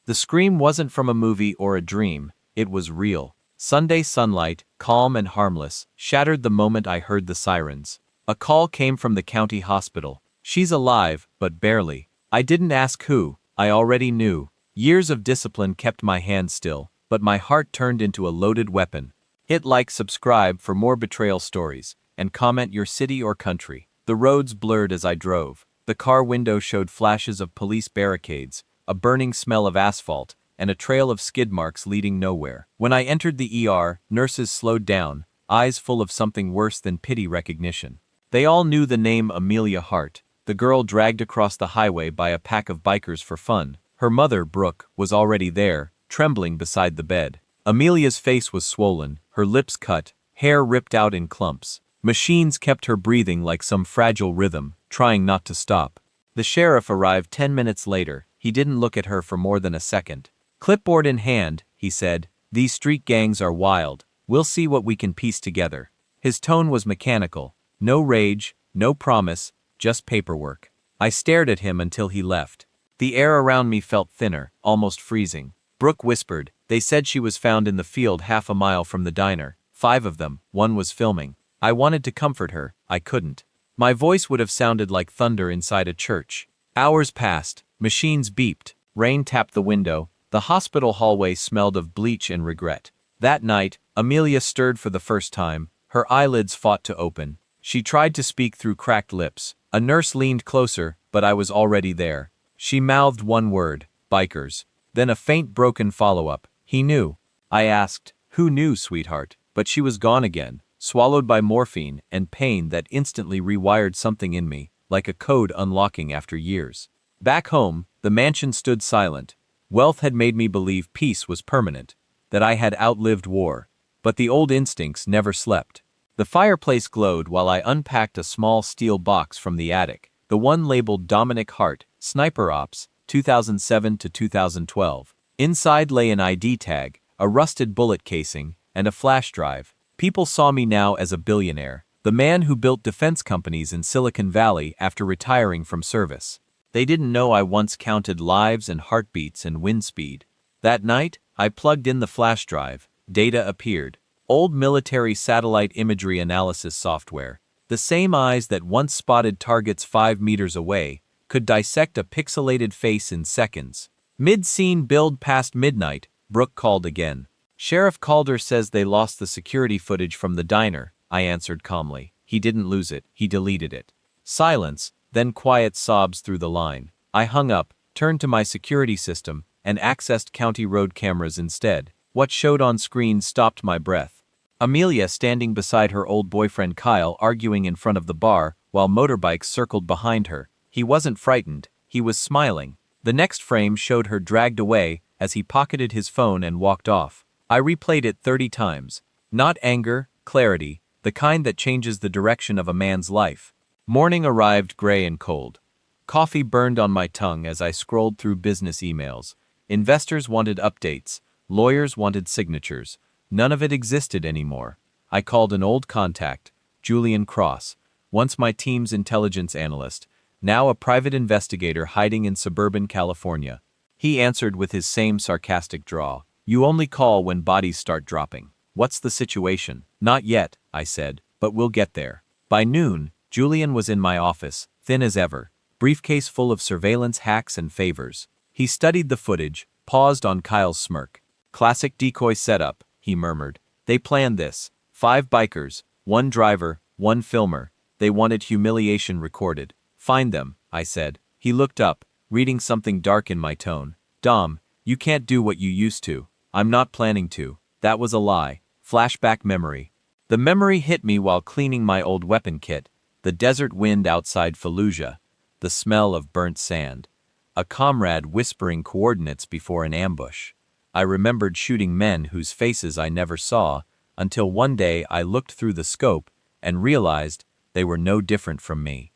The scream wasn't from a movie or a dream, it was real. Sunday sunlight, calm and harmless, shattered the moment I heard the sirens. A call came from the county hospital. She's alive, but barely. I didn't ask who, I already knew. Years of discipline kept my hands still, but my heart turned into a loaded weapon. Hit like, subscribe for more betrayal stories, and comment your city or country. The roads blurred as I drove. The car window showed flashes of police barricades, a burning smell of asphalt, and a trail of skid marks leading nowhere. When I entered the ER, nurses slowed down, eyes full of something worse than pity recognition. They all knew the name Amelia Hart, the girl dragged across the highway by a pack of bikers for fun. Her mother, Brooke, was already there, trembling beside the bed. Amelia's face was swollen, her lips cut, hair ripped out in clumps. Machines kept her breathing like some fragile rhythm, trying not to stop. The sheriff arrived 10 minutes later. He didn't look at her for more than a second. Clipboard in hand, he said, "These street gangs are wild. We'll see what we can piece together." His tone was mechanical. No rage, no promise, just paperwork. I stared at him until he left. The air around me felt thinner, almost freezing. Brooke whispered, "They said she was found in the field half a mile from the diner. 5 of them, one was filming." I wanted to comfort her, I couldn't. My voice would have sounded like thunder inside a church. Hours passed, machines beeped, rain tapped the window, the hospital hallway smelled of bleach and regret. That night, Amelia stirred for the first time, her eyelids fought to open. She tried to speak through cracked lips. A nurse leaned closer, but I was already there. She mouthed one word, "Bikers." Then a faint broken follow-up, "He knew." I asked, "Who knew, sweetheart?" But she was gone again, swallowed by morphine and pain that instantly rewired something in me, like a code unlocking after years. Back home, the mansion stood silent. Wealth had made me believe peace was permanent, that I had outlived war. But the old instincts never slept. The fireplace glowed while I unpacked a small steel box from the attic, the one labeled Dominic Hart, Sniper Ops, 2007 to 2012. Inside lay an ID tag, a rusted bullet casing, and a flash drive. People saw me now as a billionaire, the man who built defense companies in Silicon Valley after retiring from service. They didn't know I once counted lives and heartbeats and wind speed. That night, I plugged in the flash drive. Data appeared. Old military satellite imagery analysis software. The same eyes that once spotted targets 5 meters away could dissect a pixelated face in seconds. Mid-scene build past midnight, Brooke called again. "Sheriff Calder says they lost the security footage from the diner," I answered calmly. "He didn't lose it, he deleted it." Silence, then quiet sobs through the line. I hung up, turned to my security system, and accessed county road cameras instead. What showed on screen stopped my breath. Amelia standing beside her old boyfriend Kyle arguing in front of the bar while motorbikes circled behind her. He wasn't frightened, he was smiling. The next frame showed her dragged away as he pocketed his phone and walked off. I replayed it 30 times. Not anger, clarity, the kind that changes the direction of a man's life. Morning arrived gray and cold. Coffee burned on my tongue as I scrolled through business emails. Investors wanted updates. Lawyers wanted signatures. None of it existed anymore. I called an old contact, Julian Cross, once my team's intelligence analyst, now a private investigator hiding in suburban California. He answered with his same sarcastic drawl. "You only call when bodies start dropping. What's the situation?" "Not yet," I said, "but we'll get there." By noon, Julian was in my office, thin as ever, briefcase full of surveillance hacks and favors. He studied the footage, paused on Kyle's smirk. "Classic decoy setup," he murmured. "They planned this. 5 bikers, 1 driver, 1 filmer. They wanted humiliation recorded. Find them," I said. He looked up, reading something dark in my tone. "Dom, you can't do what you used to." "I'm not planning to." That was a lie. Flashback memory. The memory hit me while cleaning my old weapon kit. The desert wind outside Fallujah. The smell of burnt sand. A comrade whispering coordinates before an ambush. I remembered shooting men whose faces I never saw, until one day I looked through the scope and realized they were no different from me.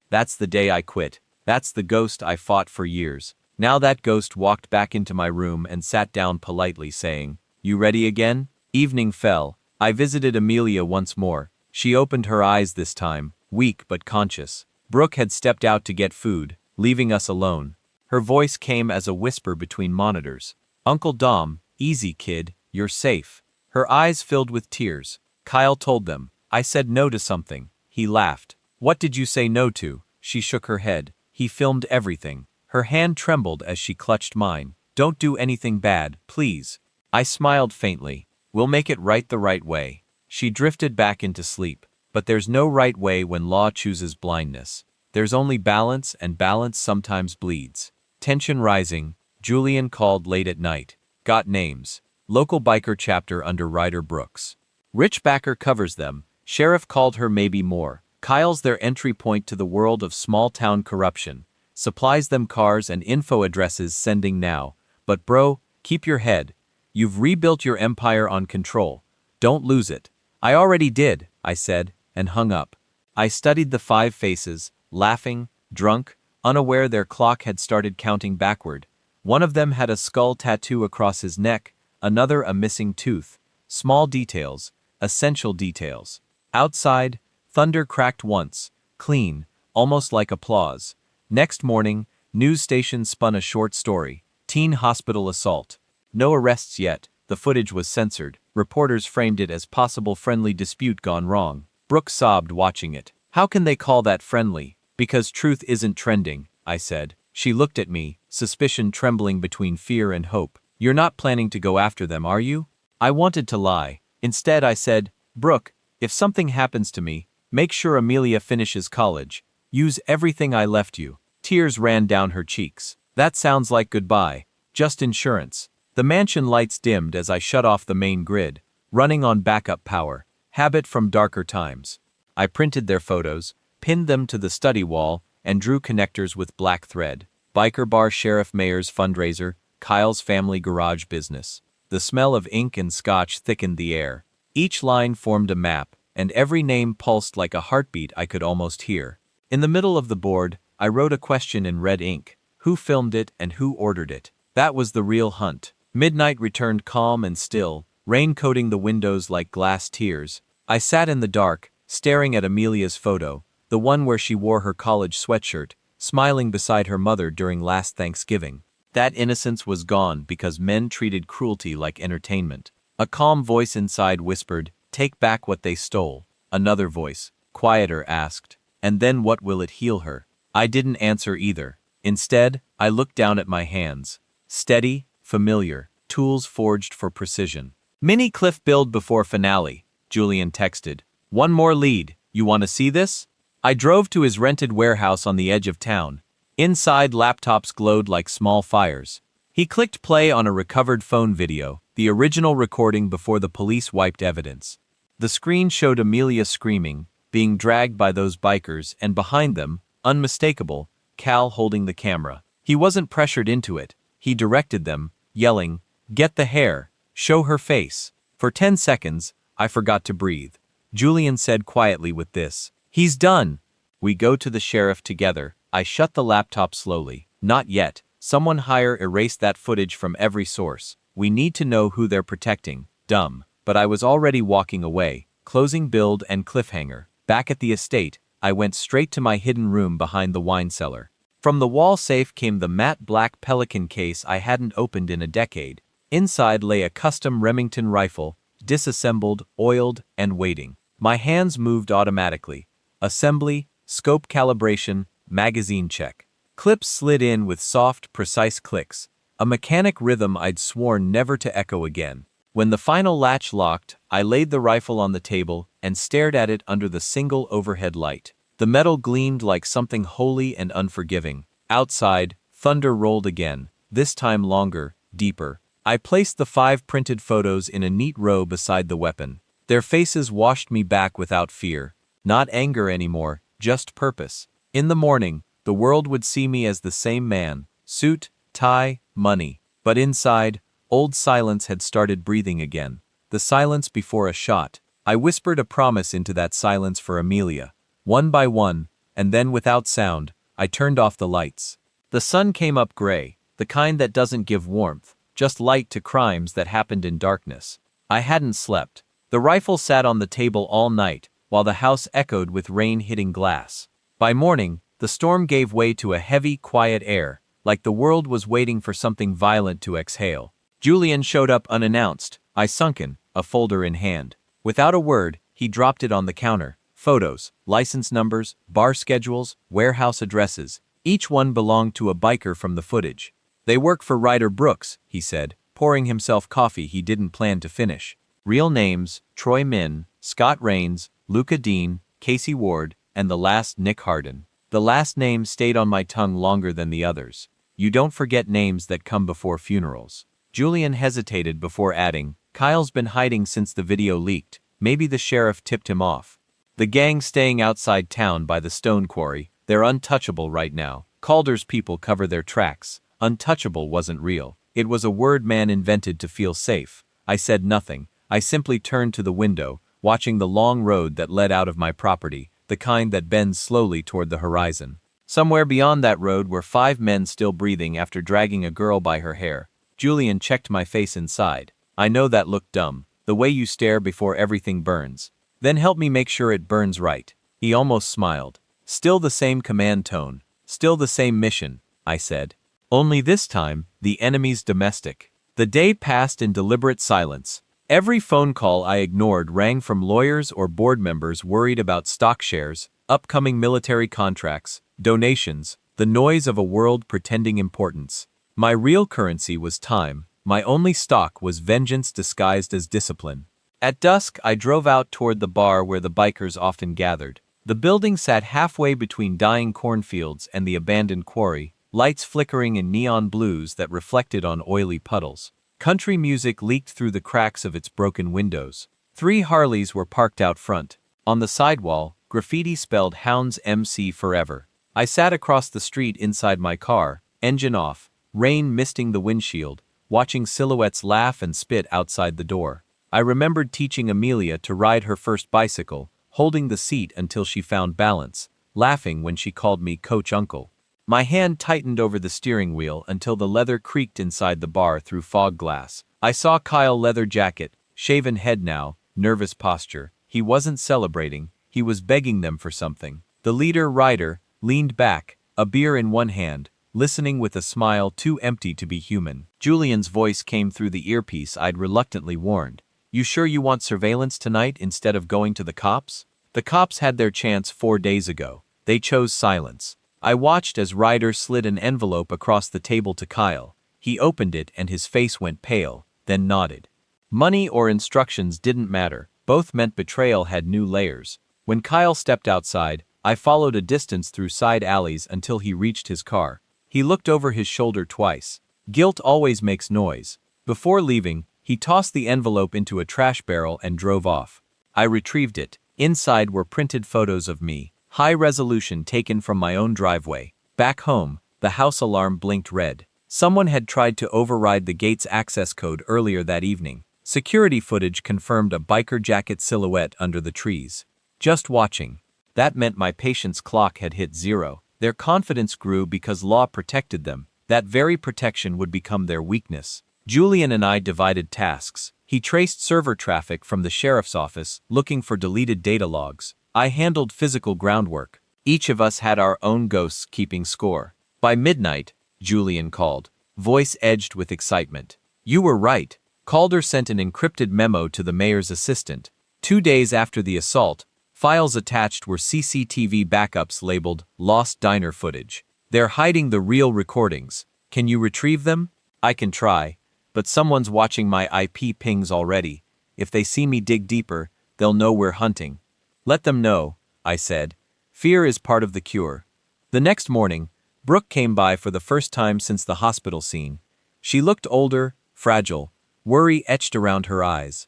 That's the day I quit. That's the ghost I fought for years. Now that ghost walked back into my room and sat down politely saying, "You ready again?" Evening fell. I visited Amelia once more. She opened her eyes this time, weak but conscious. Brooke had stepped out to get food, leaving us alone. Her voice came as a whisper between monitors. "Uncle Dom, easy kid, you're safe." Her eyes filled with tears. Kyle told them, "I said no to something." He laughed. "What did you say no to?" She shook her head. "He filmed everything." Her hand trembled as she clutched mine. "Don't do anything bad, please." I smiled faintly. "We'll make it right the right way." She drifted back into sleep. But there's no right way when law chooses blindness. There's only balance, and balance sometimes bleeds. Tension rising, Julian called late at night. Got names. Local biker chapter under Ryder Brooks. Rich backer covers them. Sheriff called her maybe more. Kyle's their entry point to the world of small-town corruption. Supplies them cars and info addresses sending now. But bro, keep your head. You've rebuilt your empire on control. Don't lose it. I already did, I said, and hung up. I studied the 5 faces, laughing, drunk, unaware their clock had started counting backward. One of them had a skull tattoo across his neck, another a missing tooth. Small details, essential details. Outside, thunder cracked once, clean, almost like applause. Next morning, news stations spun a short story. Teen hospital assault. No arrests yet, the footage was censored. Reporters framed it as possible friendly dispute gone wrong. Brooke sobbed watching it. "How can they call that friendly? Because truth isn't trending," I said. She looked at me, suspicion trembling between fear and hope. "You're not planning to go after them, are you?" I wanted to lie. Instead I said, "Brooke, if something happens to me, make sure Amelia finishes college. Use everything I left you." Tears ran down her cheeks. "That sounds like goodbye. Just insurance." The mansion lights dimmed as I shut off the main grid, running on backup power, habit from darker times. I printed their photos, pinned them to the study wall, and drew connectors with black thread. Biker bar sheriff mayor's fundraiser, Kyle's family garage business. The smell of ink and scotch thickened the air. Each line formed a map, and every name pulsed like a heartbeat I could almost hear. In the middle of the board, I wrote a question in red ink. Who filmed it and who ordered it? That was the real hunt. Midnight returned calm and still, rain coating the windows like glass tears. I sat in the dark, staring at Amelia's photo, the one where she wore her college sweatshirt, smiling beside her mother during last Thanksgiving. That innocence was gone because men treated cruelty like entertainment. A calm voice inside whispered, "Take back what they stole." Another voice, quieter, asked, "And then what will it heal her?" I didn't answer either. Instead, I looked down at my hands. Steady, familiar, tools forged for precision. "Mini cliff build before finale," Julian texted. "One more lead. You want to see this?" I drove to his rented warehouse on the edge of town. Inside, laptops glowed like small fires. He clicked play on a recovered phone video, the original recording before the police wiped evidence. The screen showed Amelia screaming, being dragged by those bikers, and behind them, unmistakable, Cal holding the camera. He wasn't pressured into it. He directed them, yelling, "Get the hair. Show her face." For 10 seconds, I forgot to breathe. Julian said quietly with this, "He's done." We go to the sheriff together. I shut the laptop slowly. "Not yet. Someone higher erased that footage from every source. We need to know who they're protecting." Dumb. But I was already walking away, closing build and cliffhanger. Back at the estate, I went straight to my hidden room behind the wine cellar. From the wall safe came the matte black Pelican case I hadn't opened in a decade. Inside lay a custom Remington rifle, disassembled, oiled, and waiting. My hands moved automatically. Assembly, scope calibration, magazine check. Clips slid in with soft, precise clicks, a mechanic rhythm I'd sworn never to echo again. When the final latch locked, I laid the rifle on the table and stared at it under the single overhead light. The metal gleamed like something holy and unforgiving. Outside, thunder rolled again, this time longer, deeper. I placed the 5 printed photos in a neat row beside the weapon. Their faces washed me back without fear. Not anger anymore, just purpose. In the morning, the world would see me as the same man. Suit, tie, money. But inside, old silence had started breathing again. The silence before a shot. I whispered a promise into that silence for Amelia. One by one, and then without sound, I turned off the lights. The sun came up gray, the kind that doesn't give warmth, just light to crimes that happened in darkness. I hadn't slept. The rifle sat on the table all night, while the house echoed with rain hitting glass. By morning, the storm gave way to a heavy, quiet air, like the world was waiting for something violent to exhale. Julian showed up unannounced, I sunken, a folder in hand. Without a word, he dropped it on the counter. Photos, license numbers, bar schedules, warehouse addresses. Each one belonged to a biker from the footage. They work for Ryder Brooks, he said, pouring himself coffee he didn't plan to finish. Real names, Troy Min, Scott Rains, Luca Dean, Casey Ward, and the last Nick Harden. The last name stayed on my tongue longer than the others. You don't forget names that come before funerals. Julian hesitated before adding, Kyle's been hiding since the video leaked. Maybe the sheriff tipped him off. The gang's staying outside town by the stone quarry. They're untouchable right now. Calder's people cover their tracks. Untouchable wasn't real. It was a word man invented to feel safe. I said nothing. I simply turned to the window, watching the long road that led out of my property, the kind that bends slowly toward the horizon. Somewhere beyond that road were 5 men still breathing after dragging a girl by her hair. Julian checked my face inside. I know that looked dumb. The way you stare before everything burns. Then help me make sure it burns right. He almost smiled. Still the same command tone. Still the same mission, I said. Only this time, the enemy's domestic. The day passed in deliberate silence. Every phone call I ignored rang from lawyers or board members worried about stock shares, upcoming military contracts, donations, the noise of a world pretending importance. My real currency was time. My only stock was vengeance disguised as discipline. At dusk, I drove out toward the bar where the bikers often gathered. The building sat halfway between dying cornfields and the abandoned quarry, lights flickering in neon blues that reflected on oily puddles. Country music leaked through the cracks of its broken windows. 3 Harleys were parked out front. On the sidewall, graffiti spelled Hounds MC Forever. I sat across the street inside my car, engine off, rain misting the windshield, watching silhouettes laugh and spit outside the door. I remembered teaching Amelia to ride her first bicycle, holding the seat until she found balance, laughing when she called me Coach Uncle. My hand tightened over the steering wheel until the leather creaked inside the bar through fog glass. I saw Kyle leather jacket, shaven head now, nervous posture. He wasn't celebrating, he was begging them for something. The leader, Ryder, leaned back, a beer in one hand, listening with a smile too empty to be human. Julian's voice came through the earpiece I'd reluctantly warned. You sure you want surveillance tonight instead of going to the cops? The cops had their chance 4 days ago. They chose silence. I watched as Ryder slid an envelope across the table to Kyle. He opened it and his face went pale, then nodded. Money or instructions didn't matter. Both meant betrayal had new layers. When Kyle stepped outside, I followed a distance through side alleys until he reached his car. He looked over his shoulder twice. Guilt always makes noise. Before leaving, he tossed the envelope into a trash barrel and drove off. I retrieved it. Inside were printed photos of me, high resolution taken from my own driveway. Back home, the house alarm blinked red. Someone had tried to override the gate's access code earlier that evening. Security footage confirmed a biker jacket silhouette under the trees. Just watching. That meant my patience clock had hit 0. Their confidence grew because law protected them. That very protection would become their weakness. Julian and I divided tasks. He traced server traffic from the sheriff's office, looking for deleted data logs. I handled physical groundwork. Each of us had our own ghosts keeping score. By midnight, Julian called, voice edged with excitement. You were right. Calder sent an encrypted memo to the mayor's assistant. 2 days after the assault, files attached were CCTV backups labeled Lost Diner Footage. They're hiding the real recordings. Can you retrieve them? I can try. But someone's watching my IP pings already. If they see me dig deeper, they'll know we're hunting. Let them know, I said. Fear is part of the cure. The next morning, Brooke came by for the first time since the hospital scene. She looked older, fragile, worry etched around her eyes.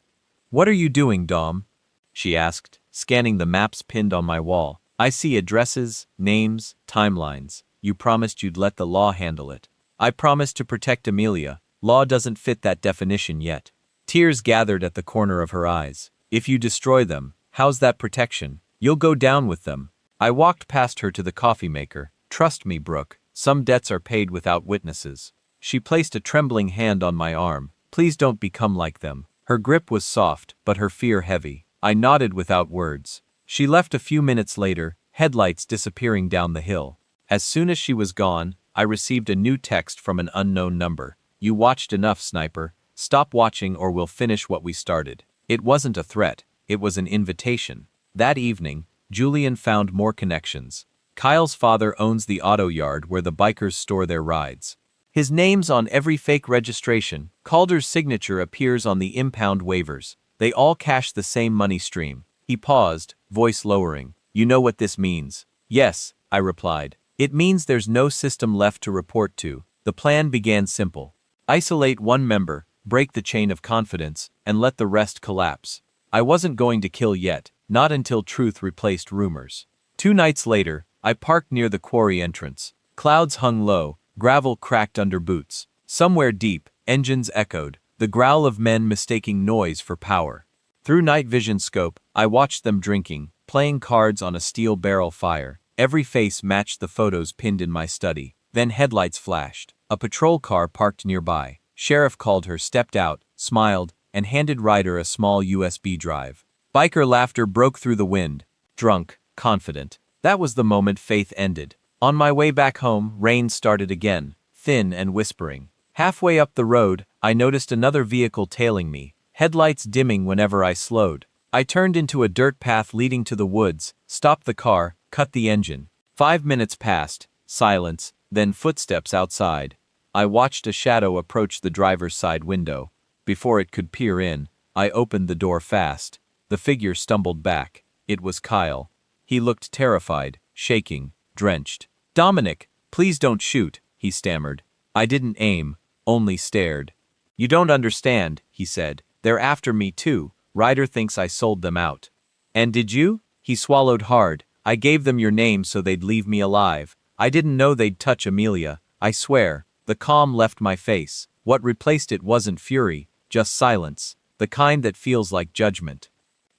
What are you doing, Dom? She asked, scanning the maps pinned on my wall. I see addresses, names, timelines. You promised you'd let the law handle it. I promised to protect Amelia. Law doesn't fit that definition yet. Tears gathered at the corner of her eyes. If you destroy them, how's that protection? You'll go down with them. I walked past her to the coffee maker. Trust me, Brooke. Some debts are paid without witnesses. She placed a trembling hand on my arm. Please don't become like them. Her grip was soft, but her fear heavy. I nodded without words. She left a few minutes later, headlights disappearing down the hill. As soon as she was gone, I received a new text from an unknown number. "You watched enough, sniper. Stop watching or we'll finish what we started." It wasn't a threat, it was an invitation. That evening, Julian found more connections. Kyle's father owns the auto yard where the bikers store their rides. His name's on every fake registration. Calder's signature appears on the impound waivers. They all cash the same money stream. He paused, voice lowering. "You know what this means?" "Yes," I replied. "It means there's no system left to report to." The plan began simple. Isolate one member, break the chain of confidence, and let the rest collapse. I wasn't going to kill yet, not until truth replaced rumors. 2 nights later, I parked near the quarry entrance. Clouds hung low, gravel cracked under boots. Somewhere deep, engines echoed, the growl of men mistaking noise for power. Through night vision scope, I watched them drinking, playing cards on a steel barrel fire. Every face matched the photos pinned in my study. Then headlights flashed. A patrol car parked nearby. Sheriff called her, stepped out, smiled, and handed Ryder a small USB drive. Biker laughter broke through the wind. Drunk, confident. That was the moment faith ended. On my way back home, rain started again, thin and whispering. Halfway up the road, I noticed another vehicle tailing me, headlights dimming whenever I slowed. I turned into a dirt path leading to the woods, stopped the car, cut the engine. 5 minutes passed, silence, then footsteps outside. I watched a shadow approach the driver's side window. Before it could peer in, I opened the door fast. The figure stumbled back. It was Kyle. He looked terrified, shaking, drenched. "Dominic, please don't shoot," he stammered. I didn't aim, only stared. "You don't understand," he said. "They're after me too. Ryder thinks I sold them out." "And did you?" He swallowed hard. "I gave them your name so they'd leave me alive. I didn't know they'd touch Amelia. I swear." The calm left my face. What replaced it wasn't fury, just silence, the kind that feels like judgment.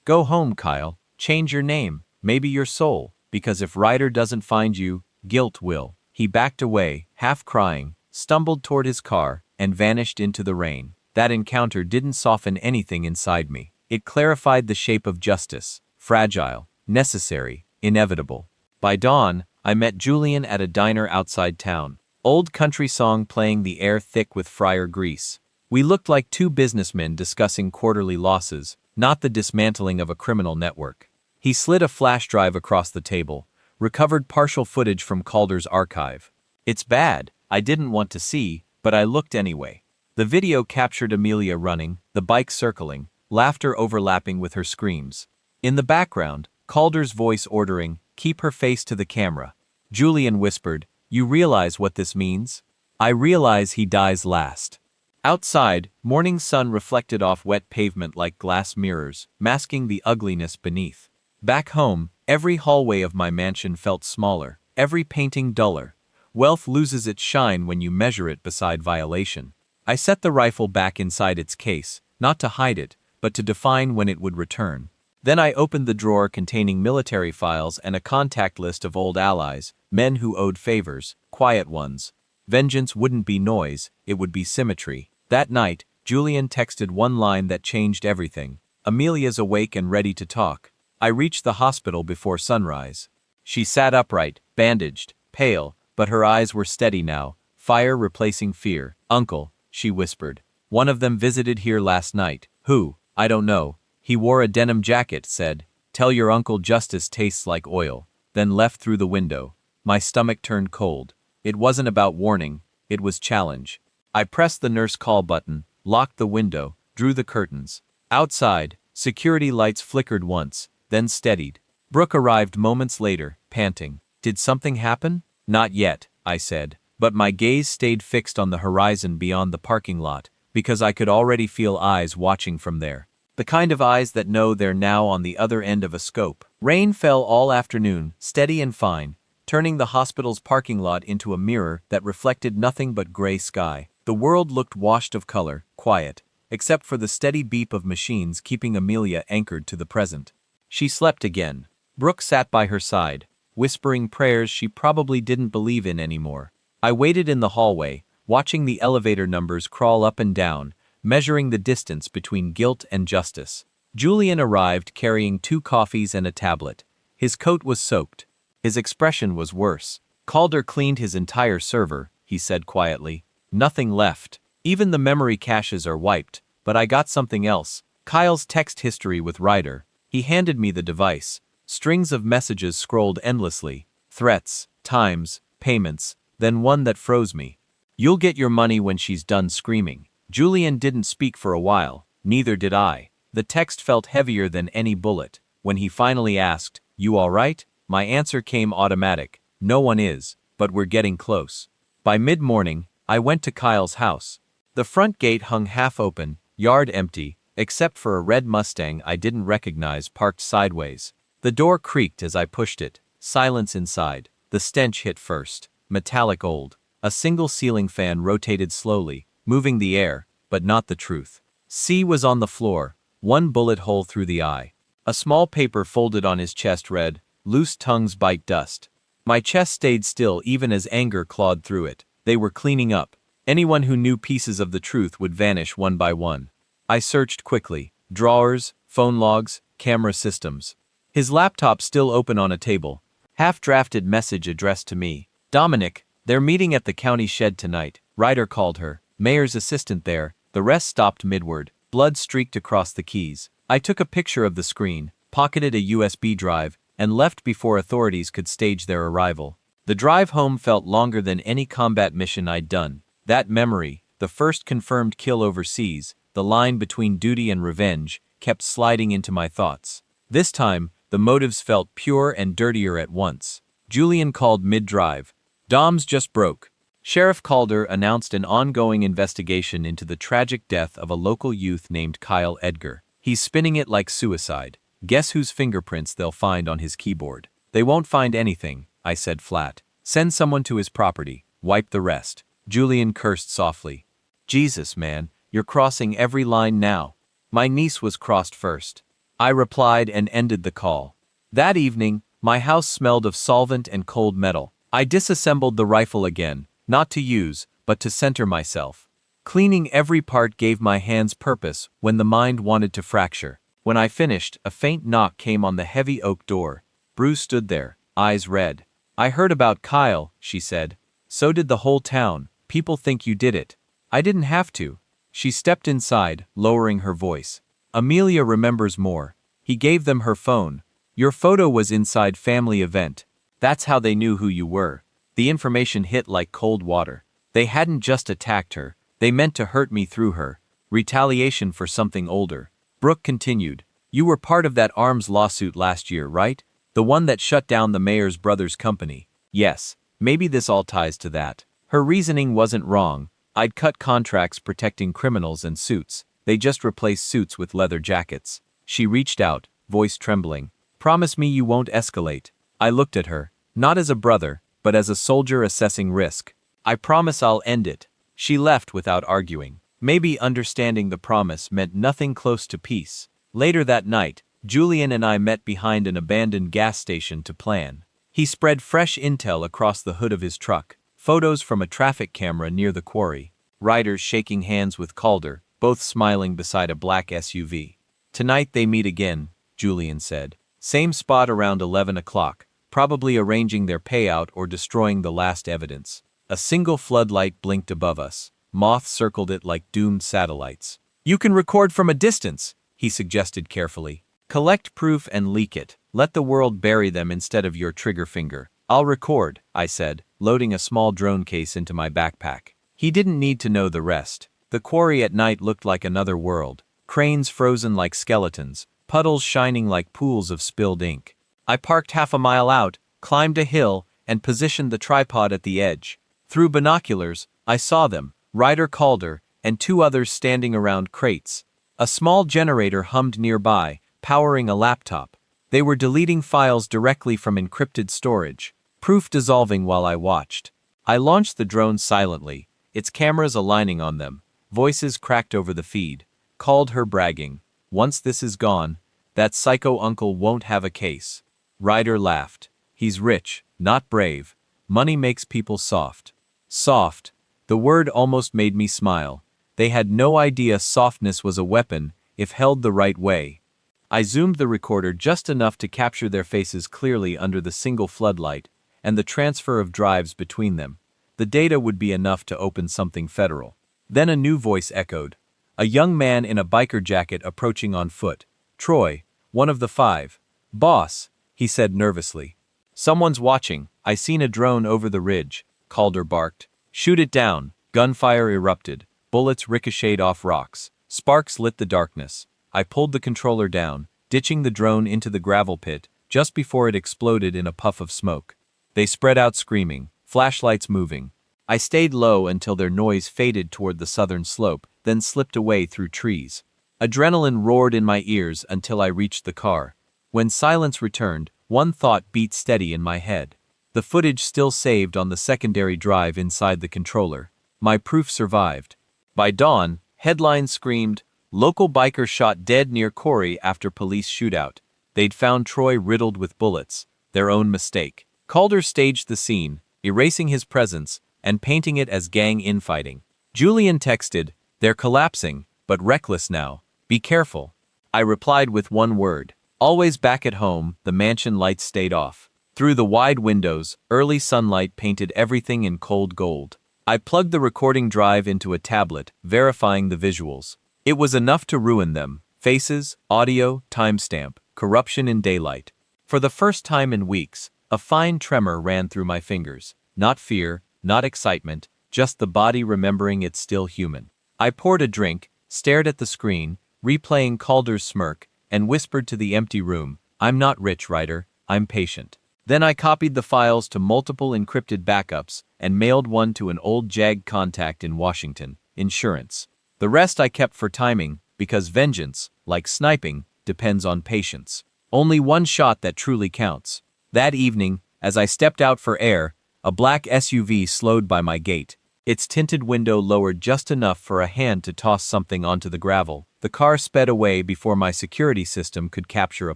"Go home, Kyle. Change your name, maybe your soul, because if Ryder doesn't find you, guilt will." He backed away, half crying, stumbled toward his car, and vanished into the rain. That encounter didn't soften anything inside me. It clarified the shape of justice. Fragile, necessary, inevitable. By dawn, I met Julian at a diner outside town. Old country song playing, the air thick with fryer grease. We looked like 2 businessmen discussing quarterly losses, not the dismantling of a criminal network. He slid a flash drive across the table, recovered partial footage from Calder's archive. "It's bad, I didn't want to see, but I looked anyway." The video captured Amelia running, the bike circling, laughter overlapping with her screams. In the background, Calder's voice ordering, "Keep her face to the camera." Julian whispered, "You realize what this means?" "I realize he dies last." Outside, morning sun reflected off wet pavement like glass mirrors, masking the ugliness beneath. Back home, every hallway of my mansion felt smaller, every painting duller. Wealth loses its shine when you measure it beside violation. I set the rifle back inside its case, not to hide it, but to define when it would return. Then I opened the drawer containing military files and a contact list of old allies, men who owed favors, quiet ones. Vengeance wouldn't be noise, it would be symmetry. That night, Julian texted one line that changed everything. "Amelia's awake and ready to talk." I reached the hospital before sunrise. She sat upright, bandaged, pale, but her eyes were steady now, fire replacing fear. "Uncle," she whispered. "One of them visited here last night." "Who?" "I don't know. He wore a denim jacket," said. "Tell your uncle justice tastes like oil." Then left through the window. My stomach turned cold. It wasn't about warning, it was challenge. I pressed the nurse call button, locked the window, drew the curtains. Outside, security lights flickered once, then steadied. Brooke arrived moments later, panting. "Did something happen?" "Not yet," I said, but my gaze stayed fixed on the horizon beyond the parking lot, because I could already feel eyes watching from there. The kind of eyes that know they're now on the other end of a scope. Rain fell all afternoon, steady and fine, turning the hospital's parking lot into a mirror that reflected nothing but gray sky. The world looked washed of color, quiet, except for the steady beep of machines keeping Amelia anchored to the present. She slept again. Brooke sat by her side, whispering prayers she probably didn't believe in anymore. I waited in the hallway, watching the elevator numbers crawl up and down, measuring the distance between guilt and justice. Julian arrived carrying 2 coffees and a tablet. His coat was soaked. His expression was worse. Calder cleaned his entire server, he said quietly. Nothing left. Even the memory caches are wiped, but I got something else. Kyle's text history with Ryder. He handed me the device. Strings of messages scrolled endlessly. Threats, times, payments, then one that froze me. You'll get your money when she's done screaming. Julian didn't speak for a while, neither did I. The text felt heavier than any bullet. When he finally asked, "You all right?" my answer came automatic. No one is, but we're getting close. By mid-morning, I went to Kyle's house. The front gate hung half open, yard empty, except for a red Mustang I didn't recognize parked sideways. The door creaked as I pushed it. Silence inside. The stench hit first. Metallic old. A single ceiling fan rotated slowly, moving the air, but not the truth. C was on the floor, one bullet hole through the eye. A small paper folded on his chest read, "Loose tongues bite dust." My chest stayed still even as anger clawed through it. They were cleaning up. Anyone who knew pieces of the truth would vanish one by one. I searched quickly. Drawers, phone logs, camera systems. His laptop still open on a table. Half-drafted message addressed to me. "Dominic, they're meeting at the county shed tonight." Ryder called her. Mayor's assistant there. The rest stopped midward. Blood streaked across the keys. I took a picture of the screen, pocketed a USB drive, and left before authorities could stage their arrival. The drive home felt longer than any combat mission I'd done. That memory, the first confirmed kill overseas, the line between duty and revenge, kept sliding into my thoughts. This time, the motives felt pure and dirtier at once. Julian called mid-drive. "Dom's just broke." Sheriff Calder announced an ongoing investigation into the tragic death of a local youth named Kyle Edgar. He's spinning it like suicide. Guess whose fingerprints they'll find on his keyboard? "They won't find anything," I said flat. "Send someone to his property. Wipe the rest." Julian cursed softly. "Jesus, man, you're crossing every line now." My niece was crossed first. I replied and ended the call. That evening, my house smelled of solvent and cold metal. I disassembled the rifle again, not to use, but to center myself. Cleaning every part gave my hands purpose when the mind wanted to fracture. When I finished, a faint knock came on the heavy oak door. Bruce stood there, eyes red. "I heard about Kyle," she said. "So did the whole town. People think you did it." "I didn't have to." She stepped inside, lowering her voice. "Amelia remembers more. He gave them her phone. Your photo was inside family event. That's how they knew who you were." The information hit like cold water. They hadn't just attacked her. They meant to hurt me through her. Retaliation for something older. Brooke continued. "You were part of that arms lawsuit last year, right? The one that shut down the mayor's brother's company." "Yes. Maybe this all ties to that." Her reasoning wasn't wrong. I'd cut contracts protecting criminals and suits. They just replaced suits with leather jackets. She reached out, voice trembling. "Promise me you won't escalate." I looked at her, not as a brother, but as a soldier assessing risk. "I promise I'll end it." She left without arguing. Maybe understanding the promise meant nothing close to peace. Later that night, Julian and I met behind an abandoned gas station to plan. He spread fresh intel across the hood of his truck. Photos from a traffic camera near the quarry. Riders shaking hands with Calder, both smiling beside a black SUV. "Tonight they meet again," Julian said. "Same spot around 11 o'clock, probably arranging their payout or destroying the last evidence." A single floodlight blinked above us. Moths circled it like doomed satellites. "You can record from a distance," he suggested carefully. "Collect proof and leak it. Let the world bury them instead of your trigger finger." "I'll record," I said, loading a small drone case into my backpack. He didn't need to know the rest. The quarry at night looked like another world. Cranes frozen like skeletons, puddles shining like pools of spilled ink. I parked half a mile out, climbed a hill, and positioned the tripod at the edge. Through binoculars, I saw them, Ryder Calder, and two others standing around crates. A small generator hummed nearby, powering a laptop. They were deleting files directly from encrypted storage, proof dissolving while I watched. I launched the drone silently, its cameras aligning on them. Voices cracked over the feed. Called her bragging. "Once this is gone, that psycho uncle won't have a case." Ryder laughed. "He's rich, not brave. Money makes people soft." Soft. The word almost made me smile. They had no idea softness was a weapon, if held the right way. I zoomed the recorder just enough to capture their faces clearly under the single floodlight, and the transfer of drives between them. The data would be enough to open something federal. Then a new voice echoed. A young man in a biker jacket approaching on foot. Troy, one of the 5. Boss, he said nervously. Someone's watching. I seen a drone over the ridge, Calder barked. Shoot it down. Gunfire erupted. Bullets ricocheted off rocks. Sparks lit the darkness. I pulled the controller down, ditching the drone into the gravel pit, just before it exploded in a puff of smoke. They spread out screaming, flashlights moving. I stayed low until their noise faded toward the southern slope, then slipped away through trees. Adrenaline roared in my ears until I reached the car. When silence returned, one thought beat steady in my head. The footage still saved on the secondary drive inside the controller. My proof survived. By dawn, headlines screamed, "Local biker shot dead near quarry after police shootout." They'd found Troy riddled with bullets. Their own mistake. Calder staged the scene, erasing his presence and painting it as gang infighting. Julian texted, "They're collapsing, but reckless now. Be careful." I replied with one word. Always back at home, the mansion lights stayed off. Through the wide windows, early sunlight painted everything in cold gold. I plugged the recording drive into a tablet, verifying the visuals. It was enough to ruin them. Faces, audio, timestamp, corruption in daylight. For the first time in weeks, a fine tremor ran through my fingers. Not fear, not excitement, just the body remembering it's still human. I poured a drink, stared at the screen, replaying Calder's smirk, and whispered to the empty room, "I'm not rich, Ryder, I'm patient." Then I copied the files to multiple encrypted backups and mailed one to an old JAG contact in Washington, insurance. The rest I kept for timing, because vengeance, like sniping, depends on patience. Only one shot that truly counts. That evening, as I stepped out for air, a black SUV slowed by my gate. Its tinted window lowered just enough for a hand to toss something onto the gravel. The car sped away before my security system could capture a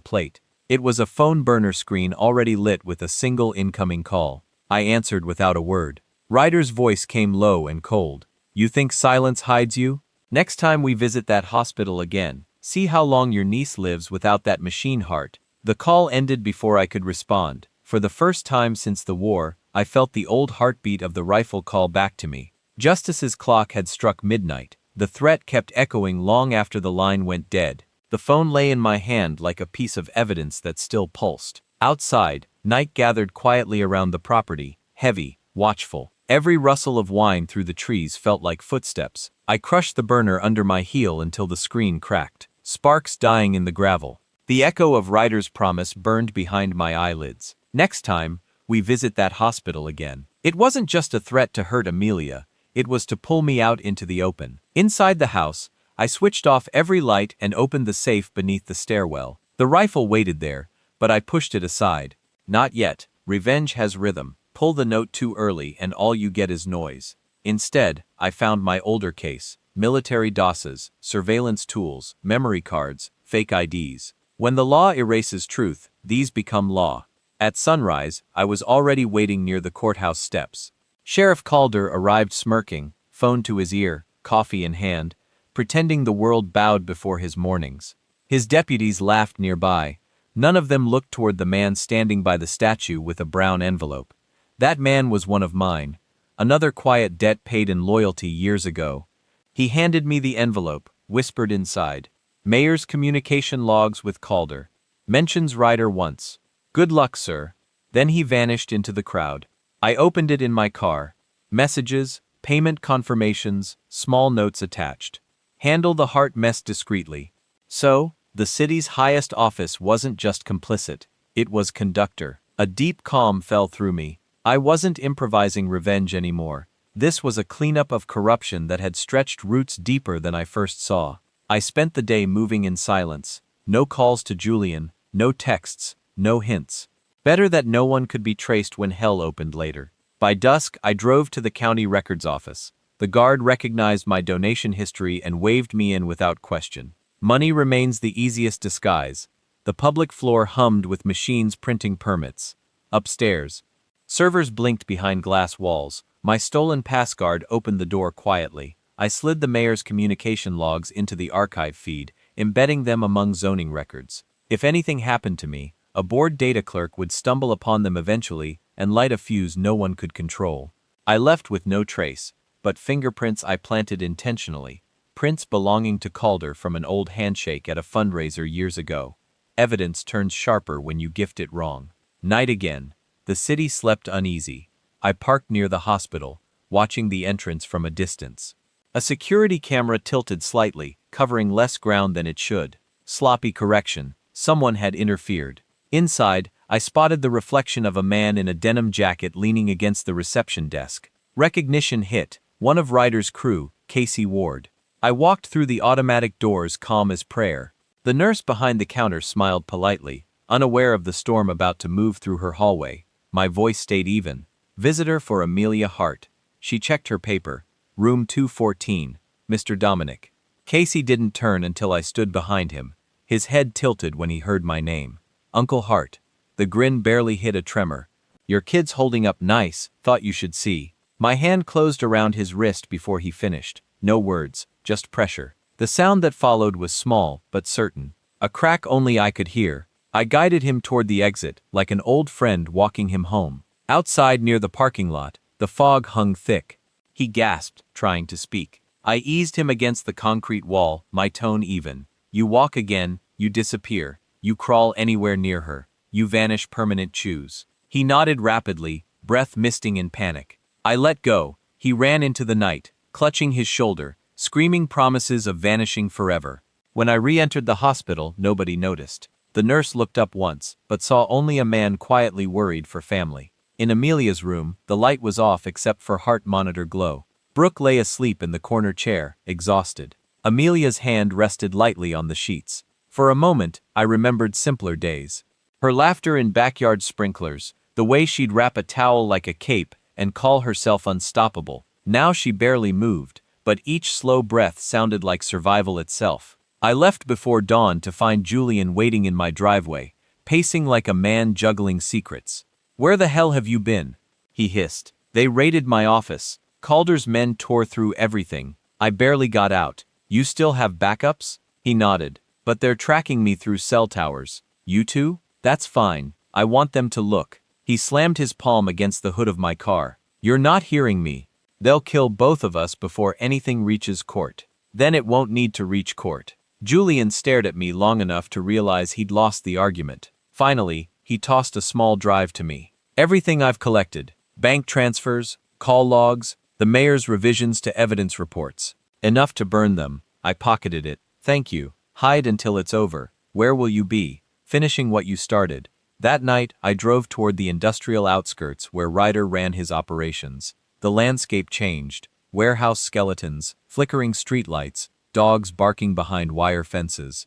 plate. It was a phone burner screen already lit with a single incoming call. I answered without a word. Ryder's voice came low and cold. "You think silence hides you? Next time we visit that hospital again, see how long your niece lives without that machine heart." The call ended before I could respond. For the first time since the war, I felt the old heartbeat of the rifle call back to me. Justice's clock had struck midnight. The threat kept echoing long after the line went dead. The phone lay in my hand like a piece of evidence that still pulsed. Outside, night gathered quietly around the property, heavy, watchful. Every rustle of wine through the trees felt like footsteps. I crushed the burner under my heel until the screen cracked, sparks dying in the gravel. The echo of Ryder's promise burned behind my eyelids. Next time, we visit that hospital again. It wasn't just a threat to hurt Amelia, it was to pull me out into the open. Inside the house, I switched off every light and opened the safe beneath the stairwell. The rifle waited there, but I pushed it aside. Not yet. Revenge has rhythm. Pull the note too early and all you get is noise. Instead, I found my older case. Military DOSes, surveillance tools, memory cards, fake IDs. When the law erases truth, these become law. At sunrise, I was already waiting near the courthouse steps. Sheriff Calder arrived smirking, phone to his ear, coffee in hand, pretending the world bowed before his mornings. His deputies laughed nearby. None of them looked toward the man standing by the statue with a brown envelope. That man was one of mine. Another quiet debt paid in loyalty years ago. He handed me the envelope, whispered inside. Mayor's communication logs with Calder. Mentions Ryder once. Good luck, sir. Then he vanished into the crowd. I opened it in my car. Messages, payment confirmations, small notes attached. Handle the heart mess discreetly. So, the city's highest office wasn't just complicit. It was conductor. A deep calm fell through me. I wasn't improvising revenge anymore. This was a cleanup of corruption that had stretched roots deeper than I first saw. I spent the day moving in silence. No calls to Julian, no texts, no hints. Better that no one could be traced when hell opened later. By dusk, I drove to the county records office. The guard recognized my donation history and waved me in without question. Money remains the easiest disguise. The public floor hummed with machines printing permits. Upstairs, servers blinked behind glass walls. My stolen pass guard opened the door quietly. I slid the mayor's communication logs into the archive feed, embedding them among zoning records. If anything happened to me, a bored data clerk would stumble upon them eventually, and light a fuse no one could control. I left with no trace, but fingerprints I planted intentionally. Prints belonging to Calder from an old handshake at a fundraiser years ago. Evidence turns sharper when you gift it wrong. Night again. The city slept uneasy. I parked near the hospital, watching the entrance from a distance. A security camera tilted slightly, covering less ground than it should. Sloppy correction. Someone had interfered. Inside, I spotted the reflection of a man in a denim jacket leaning against the reception desk. Recognition hit. One of Ryder's crew, Casey Ward. I walked through the automatic doors calm as prayer. The nurse behind the counter smiled politely, unaware of the storm about to move through her hallway. My voice stayed even. Visitor for Amelia Hart. She checked her paper. Room 214, Mr. Dominic. Casey didn't turn until I stood behind him. His head tilted when he heard my name. Uncle Hart. The grin barely hid a tremor. Your kid's holding up nice, thought you should see. My hand closed around his wrist before he finished. No words, just pressure. The sound that followed was small, but certain. A crack only I could hear. I guided him toward the exit, like an old friend walking him home. Outside near the parking lot, the fog hung thick. He gasped, trying to speak. I eased him against the concrete wall, my tone even. You walk again, you disappear. You crawl anywhere near her. You vanish permanent choose. He nodded rapidly, breath misting in panic. I let go. He ran into the night, clutching his shoulder, screaming promises of vanishing forever. When I re-entered the hospital, nobody noticed. The nurse looked up once, but saw only a man quietly worried for family. In Amelia's room, the light was off except for heart monitor glow. Brooke lay asleep in the corner chair, exhausted. Amelia's hand rested lightly on the sheets. For a moment, I remembered simpler days. Her laughter in backyard sprinklers, the way she'd wrap a towel like a cape and call herself unstoppable. Now she barely moved, but each slow breath sounded like survival itself. I left before dawn to find Julian waiting in my driveway, pacing like a man juggling secrets. Where the hell have you been? He hissed. They raided my office. Calder's men tore through everything. I barely got out. You still have backups? He nodded. But they're tracking me through cell towers. You too? That's fine. I want them to look. He slammed his palm against the hood of my car. You're not hearing me. They'll kill both of us before anything reaches court. Then it won't need to reach court. Julian stared at me long enough to realize he'd lost the argument. Finally, he tossed a small drive to me. Everything I've collected. Bank transfers, call logs, the mayor's revisions to evidence reports. Enough to burn them. I pocketed it. Thank you. Hide until it's over. Where will you be? Finishing what you started. That night, I drove toward the industrial outskirts where Ryder ran his operations. The landscape changed. Warehouse skeletons, flickering streetlights, dogs barking behind wire fences.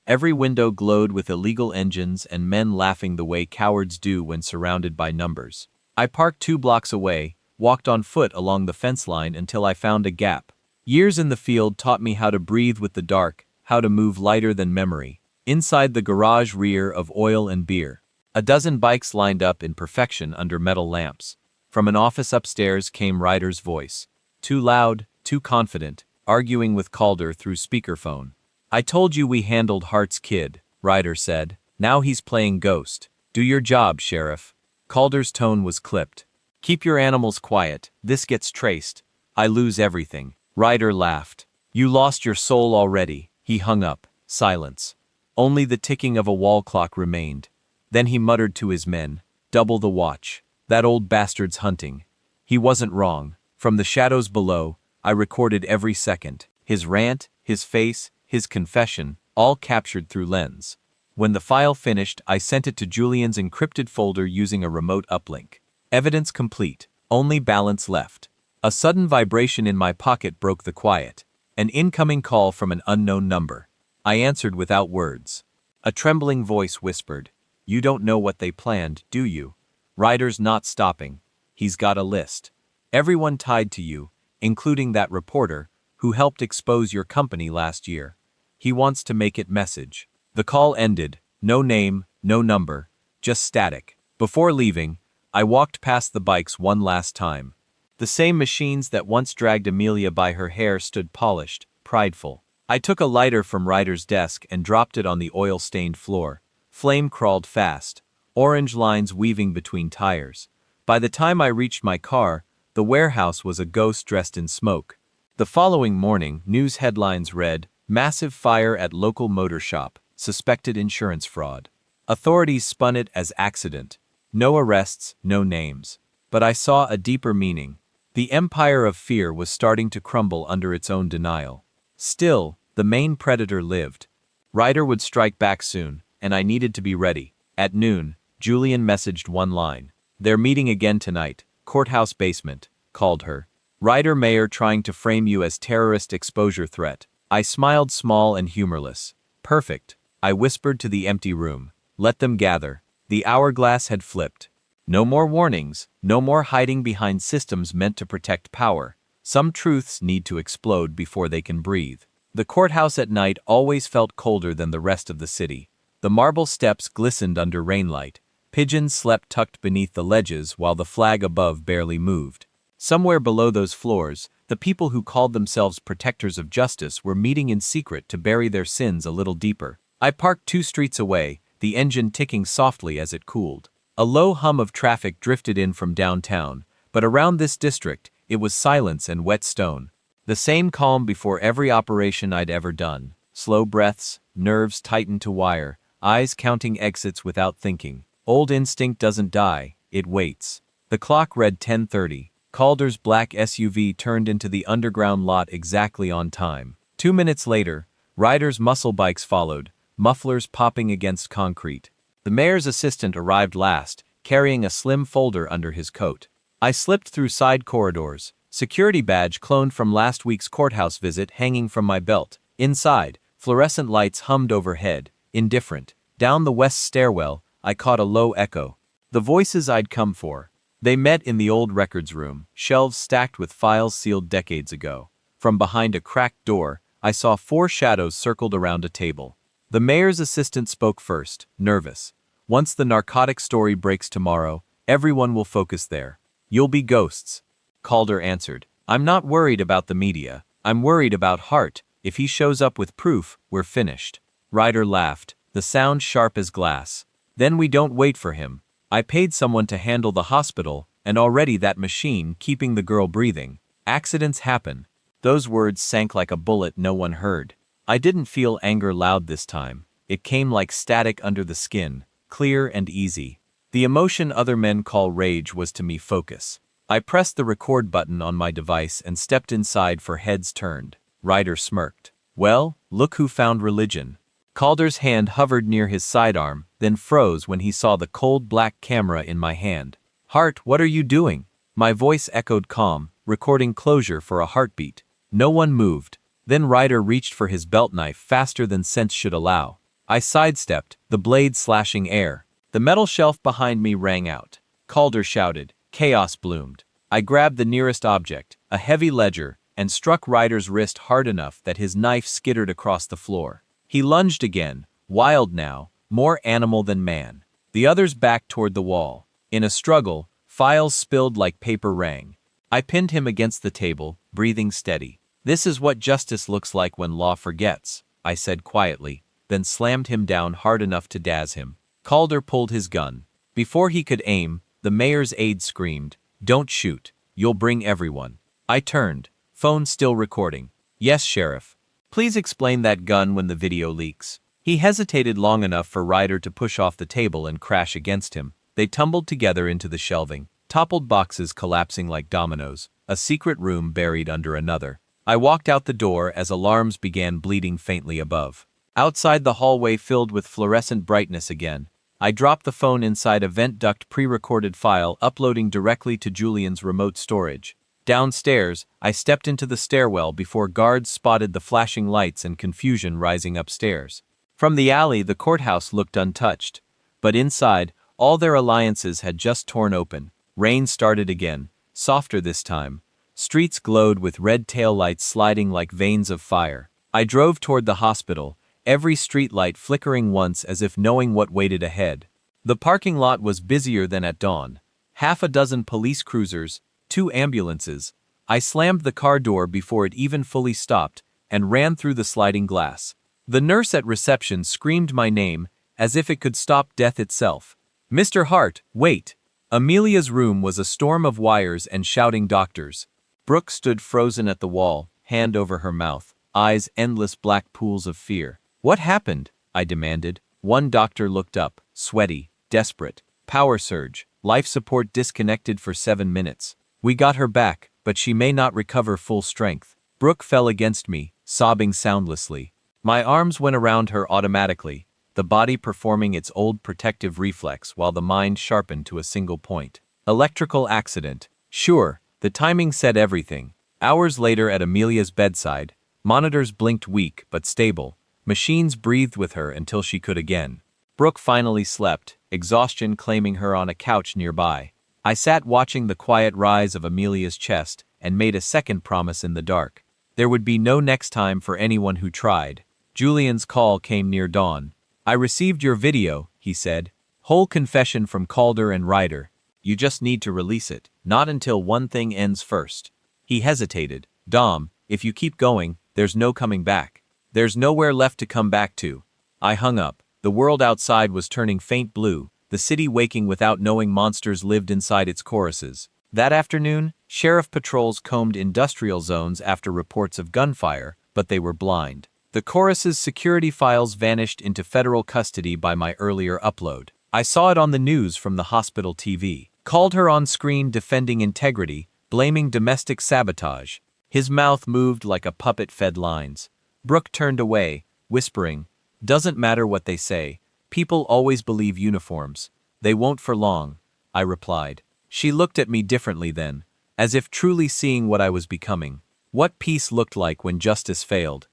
Every window glowed with illegal engines and men laughing the way cowards do when surrounded by numbers. I parked 2 blocks away, walked on foot along the fence line until I found a gap. Years in the field taught me how to breathe with the dark, how to move lighter than memory. Inside the garage rear of oil and beer. A dozen bikes lined up in perfection under metal lamps. From an office upstairs came Ryder's voice. Too loud, too confident, arguing with Calder through speakerphone. I told you we handled Hart's kid, Ryder said. Now he's playing ghost. Do your job, Sheriff. Calder's tone was clipped. Keep your animals quiet. This gets traced. I lose everything. Ryder laughed. You lost your soul already. He hung up. Silence. Only the ticking of a wall clock remained. Then he muttered to his men. Double the watch. That old bastard's hunting. He wasn't wrong. From the shadows below, I recorded every second. His rant, his face, his confession, all captured through lens. When the file finished, I sent it to Julian's encrypted folder using a remote uplink. Evidence complete. Only balance left. A sudden vibration in my pocket broke the quiet. An incoming call from an unknown number. I answered without words. A trembling voice whispered, "You don't know what they planned, do you? Ryder's not stopping. He's got a list. Everyone tied to you, including that reporter who helped expose your company last year. He wants to make it message." The call ended. No name, no number, just static. Before leaving, I walked past the bikes one last time. The same machines that once dragged Amelia by her hair stood polished, prideful. I took a lighter from Ryder's desk and dropped it on the oil-stained floor. Flame crawled fast, orange lines weaving between tires. By the time I reached my car, the warehouse was a ghost dressed in smoke. The following morning, news headlines read, "Massive fire at local motor shop, suspected insurance fraud." Authorities spun it as accident. No arrests, no names. But I saw a deeper meaning. The empire of fear was starting to crumble under its own denial. Still, the main predator lived. Ryder would strike back soon, and I needed to be ready. At noon, Julian messaged one line. "They're meeting again tonight. Courthouse basement," called her. "Ryder Mayer trying to frame you as terrorist exposure threat." I smiled small and humorless. "Perfect." I whispered to the empty room. "Let them gather." The hourglass had flipped. No more warnings, no more hiding behind systems meant to protect power. Some truths need to explode before they can breathe. The courthouse at night always felt colder than the rest of the city. The marble steps glistened under rainlight. Pigeons slept tucked beneath the ledges while the flag above barely moved. Somewhere below those floors, the people who called themselves protectors of justice were meeting in secret to bury their sins a little deeper. I parked 2 streets away, the engine ticking softly as it cooled. A low hum of traffic drifted in from downtown, but around this district, it was silence and wet stone. The same calm before every operation I'd ever done. Slow breaths, nerves tightened to wire, eyes counting exits without thinking. Old instinct doesn't die, it waits. The clock read 10:30. Calder's black SUV turned into the underground lot exactly on time. 2 minutes later, Ryder's muscle bikes followed, mufflers popping against concrete. The mayor's assistant arrived last, carrying a slim folder under his coat. I slipped through side corridors, security badge cloned from last week's courthouse visit hanging from my belt. Inside, fluorescent lights hummed overhead, indifferent. Down the west stairwell, I caught a low echo. The voices I'd come for. They met in the old records room, shelves stacked with files sealed decades ago. From behind a cracked door, I saw 4 shadows circled around a table. The mayor's assistant spoke first, nervous. "Once the narcotic story breaks tomorrow, everyone will focus there. You'll be ghosts." Calder answered, "I'm not worried about the media. I'm worried about Hart. If he shows up with proof, we're finished." Ryder laughed, the sound sharp as glass. "Then we don't wait for him. I paid someone to handle the hospital, and already that machine keeping the girl breathing. Accidents happen." Those words sank like a bullet no one heard. I didn't feel anger loud this time. It came like static under the skin, clear and easy. The emotion other men call rage was to me focus. I pressed the record button on my device and stepped inside for heads turned. Ryder smirked. "Well, look who found religion." Calder's hand hovered near his sidearm, then froze when he saw the cold black camera in my hand. "Hart, what are you doing?" My voice echoed calm, recording closure for a heartbeat. No one moved. Then Ryder reached for his belt knife faster than sense should allow. I sidestepped, the blade slashing air. The metal shelf behind me rang out. Calder shouted. Chaos bloomed. I grabbed the nearest object, a heavy ledger, and struck Ryder's wrist hard enough that his knife skittered across the floor. He lunged again, wild now, more animal than man. The others backed toward the wall. In a struggle, files spilled like paper rang. I pinned him against the table, breathing steady. "This is what justice looks like when law forgets," I said quietly, then slammed him down hard enough to daze him. Calder pulled his gun. Before he could aim, the mayor's aide screamed, "Don't shoot. You'll bring everyone." I turned, phone still recording. "Yes, Sheriff. Please explain that gun when the video leaks." He hesitated long enough for Ryder to push off the table and crash against him. They tumbled together into the shelving, toppled boxes collapsing like dominoes, a secret room buried under another. I walked out the door as alarms began bleeding faintly above. Outside, the hallway filled with fluorescent brightness again. I dropped the phone inside a vent duct pre-recorded file uploading directly to Julian's remote storage. Downstairs, I stepped into the stairwell before guards spotted the flashing lights and confusion rising upstairs. From the alley, the courthouse looked untouched. But inside, all their alliances had just torn open. Rain started again, softer this time. Streets glowed with red taillights sliding like veins of fire. I drove toward the hospital, every streetlight flickering once as if knowing what waited ahead. The parking lot was busier than at dawn. Half a dozen police cruisers, 2 ambulances. I slammed the car door before it even fully stopped and ran through the sliding glass. The nurse at reception screamed my name as if it could stop death itself. "Mr. Hart, wait!" Amelia's room was a storm of wires and shouting doctors. Brooke stood frozen at the wall, hand over her mouth, eyes endless black pools of fear. "What happened?" I demanded. One doctor looked up, sweaty, desperate. "Power surge. Life support disconnected for 7 minutes. We got her back, but she may not recover full strength." Brooke fell against me, sobbing soundlessly. My arms went around her automatically, the body performing its old protective reflex while the mind sharpened to a single point. Electrical accident. Sure, the timing said everything. Hours later at Amelia's bedside, monitors blinked weak but stable. Machines breathed with her until she could again. Brooke finally slept, exhaustion claiming her on a couch nearby. I sat watching the quiet rise of Amelia's chest and made a second promise in the dark. There would be no next time for anyone who tried. Julian's call came near dawn. "I received your video," he said. "Whole confession from Calder and Ryder. You just need to release it, not until one thing ends first." He hesitated. "Dom, if you keep going, there's no coming back. There's nowhere left to come back to." I hung up. The world outside was turning faint blue, the city waking without knowing monsters lived inside its choruses. That afternoon, sheriff patrols combed industrial zones after reports of gunfire, but they were blind. The chorus's security files vanished into federal custody by my earlier upload. I saw it on the news from the hospital TV. Calder on screen defending integrity, blaming domestic sabotage. His mouth moved like a puppet fed lines. Brooke turned away, whispering, "Doesn't matter what they say. People always believe uniforms. They won't for long," I replied. She looked at me differently then, as if truly seeing what I was becoming. What peace looked like when justice failed.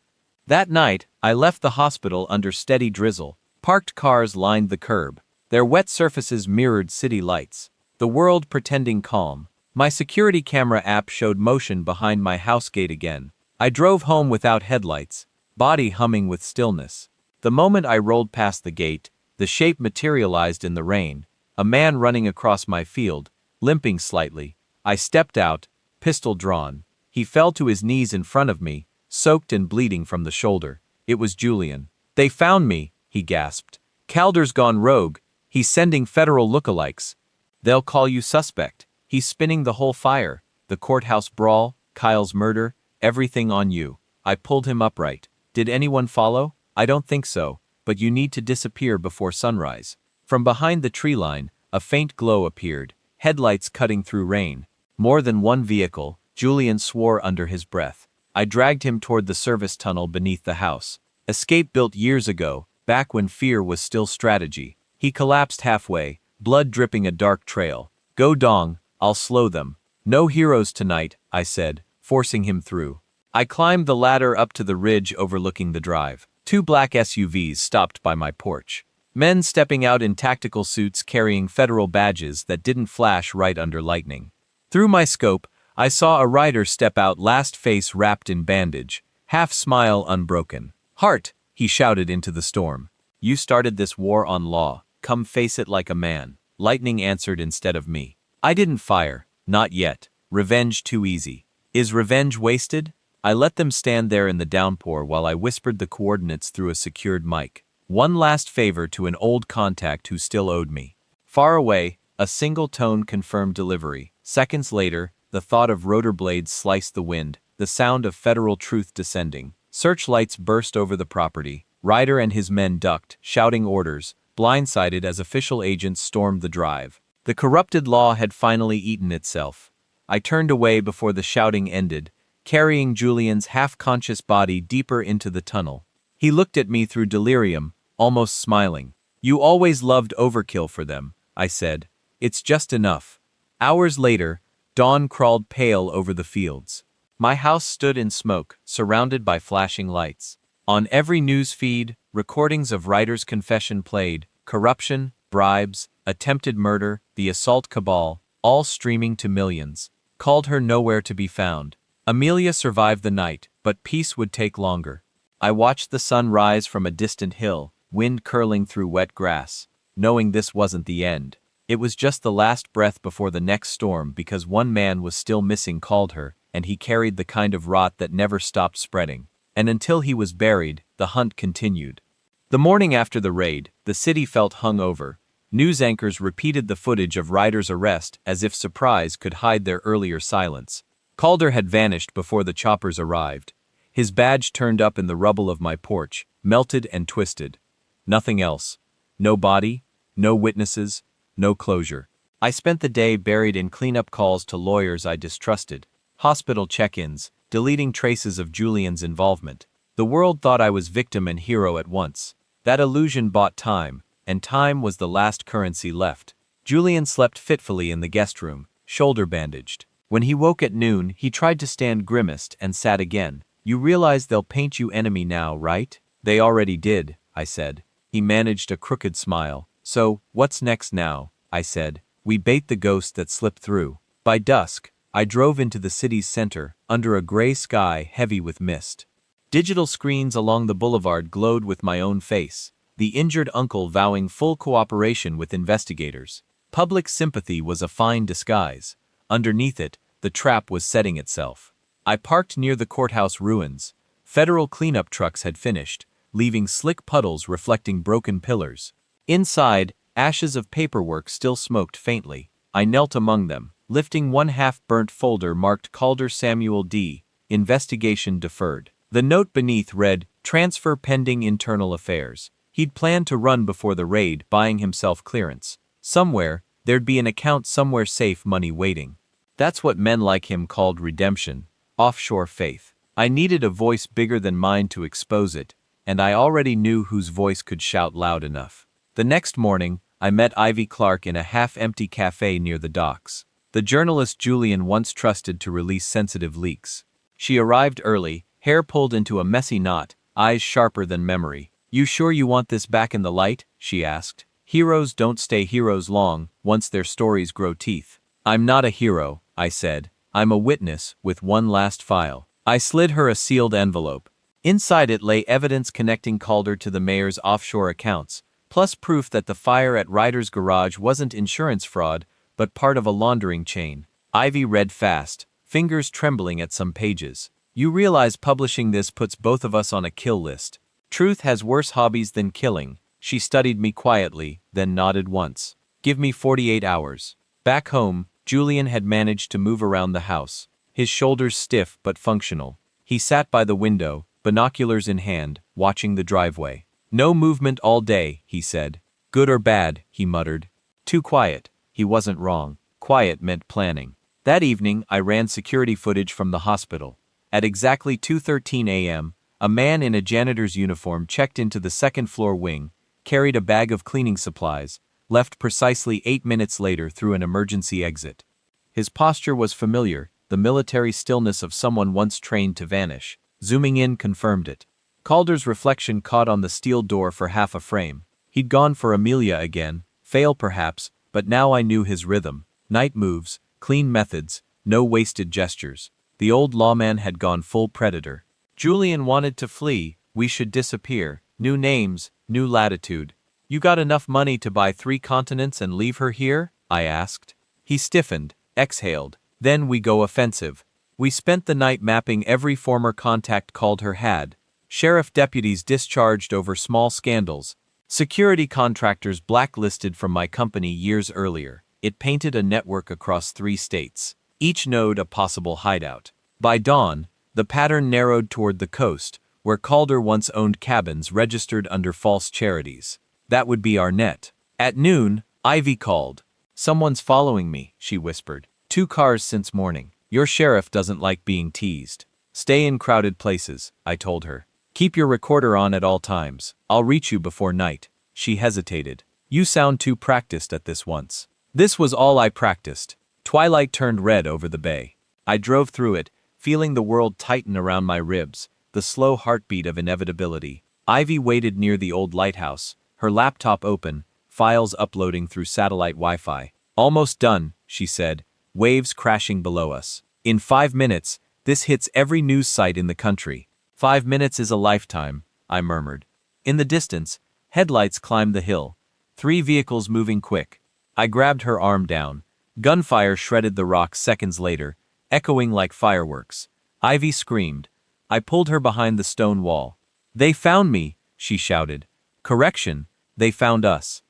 That night, I left the hospital under steady drizzle. Parked cars lined the curb. Their wet surfaces mirrored city lights. The world pretending calm. My security camera app showed motion behind my house gate again. I drove home without headlights, body humming with stillness. The moment I rolled past the gate, the shape materialized in the rain. A man running across my field, limping slightly. I stepped out, pistol drawn. He fell to his knees in front of me, soaked and bleeding from the shoulder. It was Julian. "They found me," he gasped. "Calder's gone rogue. He's sending federal lookalikes. They'll call you suspect. He's spinning the whole fire. The courthouse brawl, Kyle's murder, everything on you." I pulled him upright. "Did anyone follow? I don't think so, but you need to disappear before sunrise." From behind the tree line, a faint glow appeared, headlights cutting through rain. More than one vehicle, Julian swore under his breath. I dragged him toward the service tunnel beneath the house. Escape built years ago, back when fear was still strategy. He collapsed halfway, blood dripping a dark trail. "Go Dong, I'll slow them." "No heroes tonight," I said, forcing him through. I climbed the ladder up to the ridge overlooking the drive. 2 black SUVs stopped by my porch. Men stepping out in tactical suits carrying federal badges that didn't flash right under lightning. Through my scope, I saw a rider step out, last face wrapped in bandage, half smile unbroken. "Hart," he shouted into the storm. "You started this war on law. Come face it like a man." Lightning answered instead of me. I didn't fire. Not yet. Revenge too easy. Is revenge wasted? I let them stand there in the downpour while I whispered the coordinates through a secured mic. One last favor to an old contact who still owed me. Far away, a single tone confirmed delivery. Seconds later, the thought of rotor blades sliced the wind, the sound of federal truth descending. Searchlights burst over the property. Ryder and his men ducked, shouting orders, blindsided as official agents stormed the drive. The corrupted law had finally eaten itself. I turned away before the shouting ended, carrying Julian's half-conscious body deeper into the tunnel. He looked at me through delirium, almost smiling. "You always loved overkill for them," I said. "It's just enough." Hours later, dawn crawled pale over the fields. My house stood in smoke, surrounded by flashing lights. On every news feed, recordings of Ryder's confession played, corruption, bribes, attempted murder, the assault cabal, all streaming to millions. Called her nowhere to be found. Amelia survived the night, but peace would take longer. I watched the sun rise from a distant hill, wind curling through wet grass, knowing this wasn't the end. It was just the last breath before the next storm, because one man was still missing, called her, and he carried the kind of rot that never stopped spreading. And until he was buried, the hunt continued. The morning after the raid, the city felt hungover. News anchors repeated the footage of Ryder's arrest as if surprise could hide their earlier silence. Calder had vanished before the choppers arrived. His badge turned up in the rubble of my porch, melted and twisted. Nothing else. No body, no witnesses, no closure. I spent the day buried in cleanup calls to lawyers I distrusted, hospital check-ins, deleting traces of Julian's involvement. The world thought I was victim and hero at once. That illusion bought time, and time was the last currency left. Julian slept fitfully in the guest room, shoulder bandaged. When he woke at noon, he tried to stand, grimaced, and sat again. You realize they'll paint you enemy now, right? They already did, I said. He managed a crooked smile. So, what's next now? I said. We bait the ghost that slipped through. By dusk, I drove into the city's center, under a gray sky heavy with mist. Digital screens along the boulevard glowed with my own face, the injured uncle vowing full cooperation with investigators. Public sympathy was a fine disguise. Underneath it, the trap was setting itself. I parked near the courthouse ruins. Federal cleanup trucks had finished, leaving slick puddles reflecting broken pillars. Inside, ashes of paperwork still smoked faintly. I knelt among them, lifting one half-burnt folder marked Calder Samuel D., investigation deferred. The note beneath read, transfer pending internal affairs. He'd planned to run before the raid, buying himself clearance. Somewhere, there'd be an account somewhere safe, money waiting. That's what men like him called redemption, offshore faith. I needed a voice bigger than mine to expose it, and I already knew whose voice could shout loud enough. The next morning, I met Ivy Clark in a half-empty cafe near the docks. The journalist Julian once trusted to release sensitive leaks. She arrived early, hair pulled into a messy knot, eyes sharper than memory. You sure you want this back in the light? She asked. Heroes don't stay heroes long, once their stories grow teeth. I'm not a hero, I said. I'm a witness, with one last file. I slid her a sealed envelope. Inside it lay evidence connecting Calder to the mayor's offshore accounts, plus proof that the fire at Ryder's garage wasn't insurance fraud, but part of a laundering chain. Ivy read fast, fingers trembling at some pages. You realize publishing this puts both of us on a kill list. Truth has worse hobbies than killing. She studied me quietly, then nodded once. Give me 48 hours. Back home, Julian had managed to move around the house, his shoulders stiff but functional. He sat by the window, binoculars in hand, watching the driveway. No movement all day, he said. Good or bad, he muttered. Too quiet. He wasn't wrong. Quiet meant planning. That evening, I ran security footage from the hospital. At exactly 2:13 a.m., a man in a janitor's uniform checked into the second-floor wing, carried a bag of cleaning supplies, left precisely 8 minutes later through an emergency exit. His posture was familiar, the military stillness of someone once trained to vanish. Zooming in confirmed it. Calder's reflection caught on the steel door for half a frame. He'd gone for Amelia again, fail perhaps, but now I knew his rhythm. Night moves, clean methods, no wasted gestures. The old lawman had gone full predator. Julian wanted to flee, we should disappear. New names, new latitude. You got enough money to buy 3 continents and leave her here? I asked. He stiffened, exhaled. Then we go offensive. We spent the night mapping every former contact Calder had. Sheriff deputies discharged over small scandals. Security contractors blacklisted from my company years earlier. It painted a network across 3 states, each node a possible hideout. By dawn, the pattern narrowed toward the coast, where Calder once owned cabins registered under false charities. That would be our net. At noon, Ivy called. Someone's following me, she whispered. 2 cars since morning. Your sheriff doesn't like being teased. Stay in crowded places, I told her. Keep your recorder on at all times. I'll reach you before night. She hesitated. You sound too practiced at this once. This was all I practiced. Twilight turned red over the bay. I drove through it, feeling the world tighten around my ribs, the slow heartbeat of inevitability. Ivy waited near the old lighthouse, her laptop open, files uploading through satellite Wi-Fi. Almost done, she said, waves crashing below us. In 5 minutes, this hits every news site in the country. 5 minutes is a lifetime, I murmured. In the distance, headlights climbed the hill. 3 vehicles moving quick. I grabbed her arm down. Gunfire shredded the rocks seconds later, echoing like fireworks. Ivy screamed. I pulled her behind the stone wall. They found me, she shouted. Correction, they found us.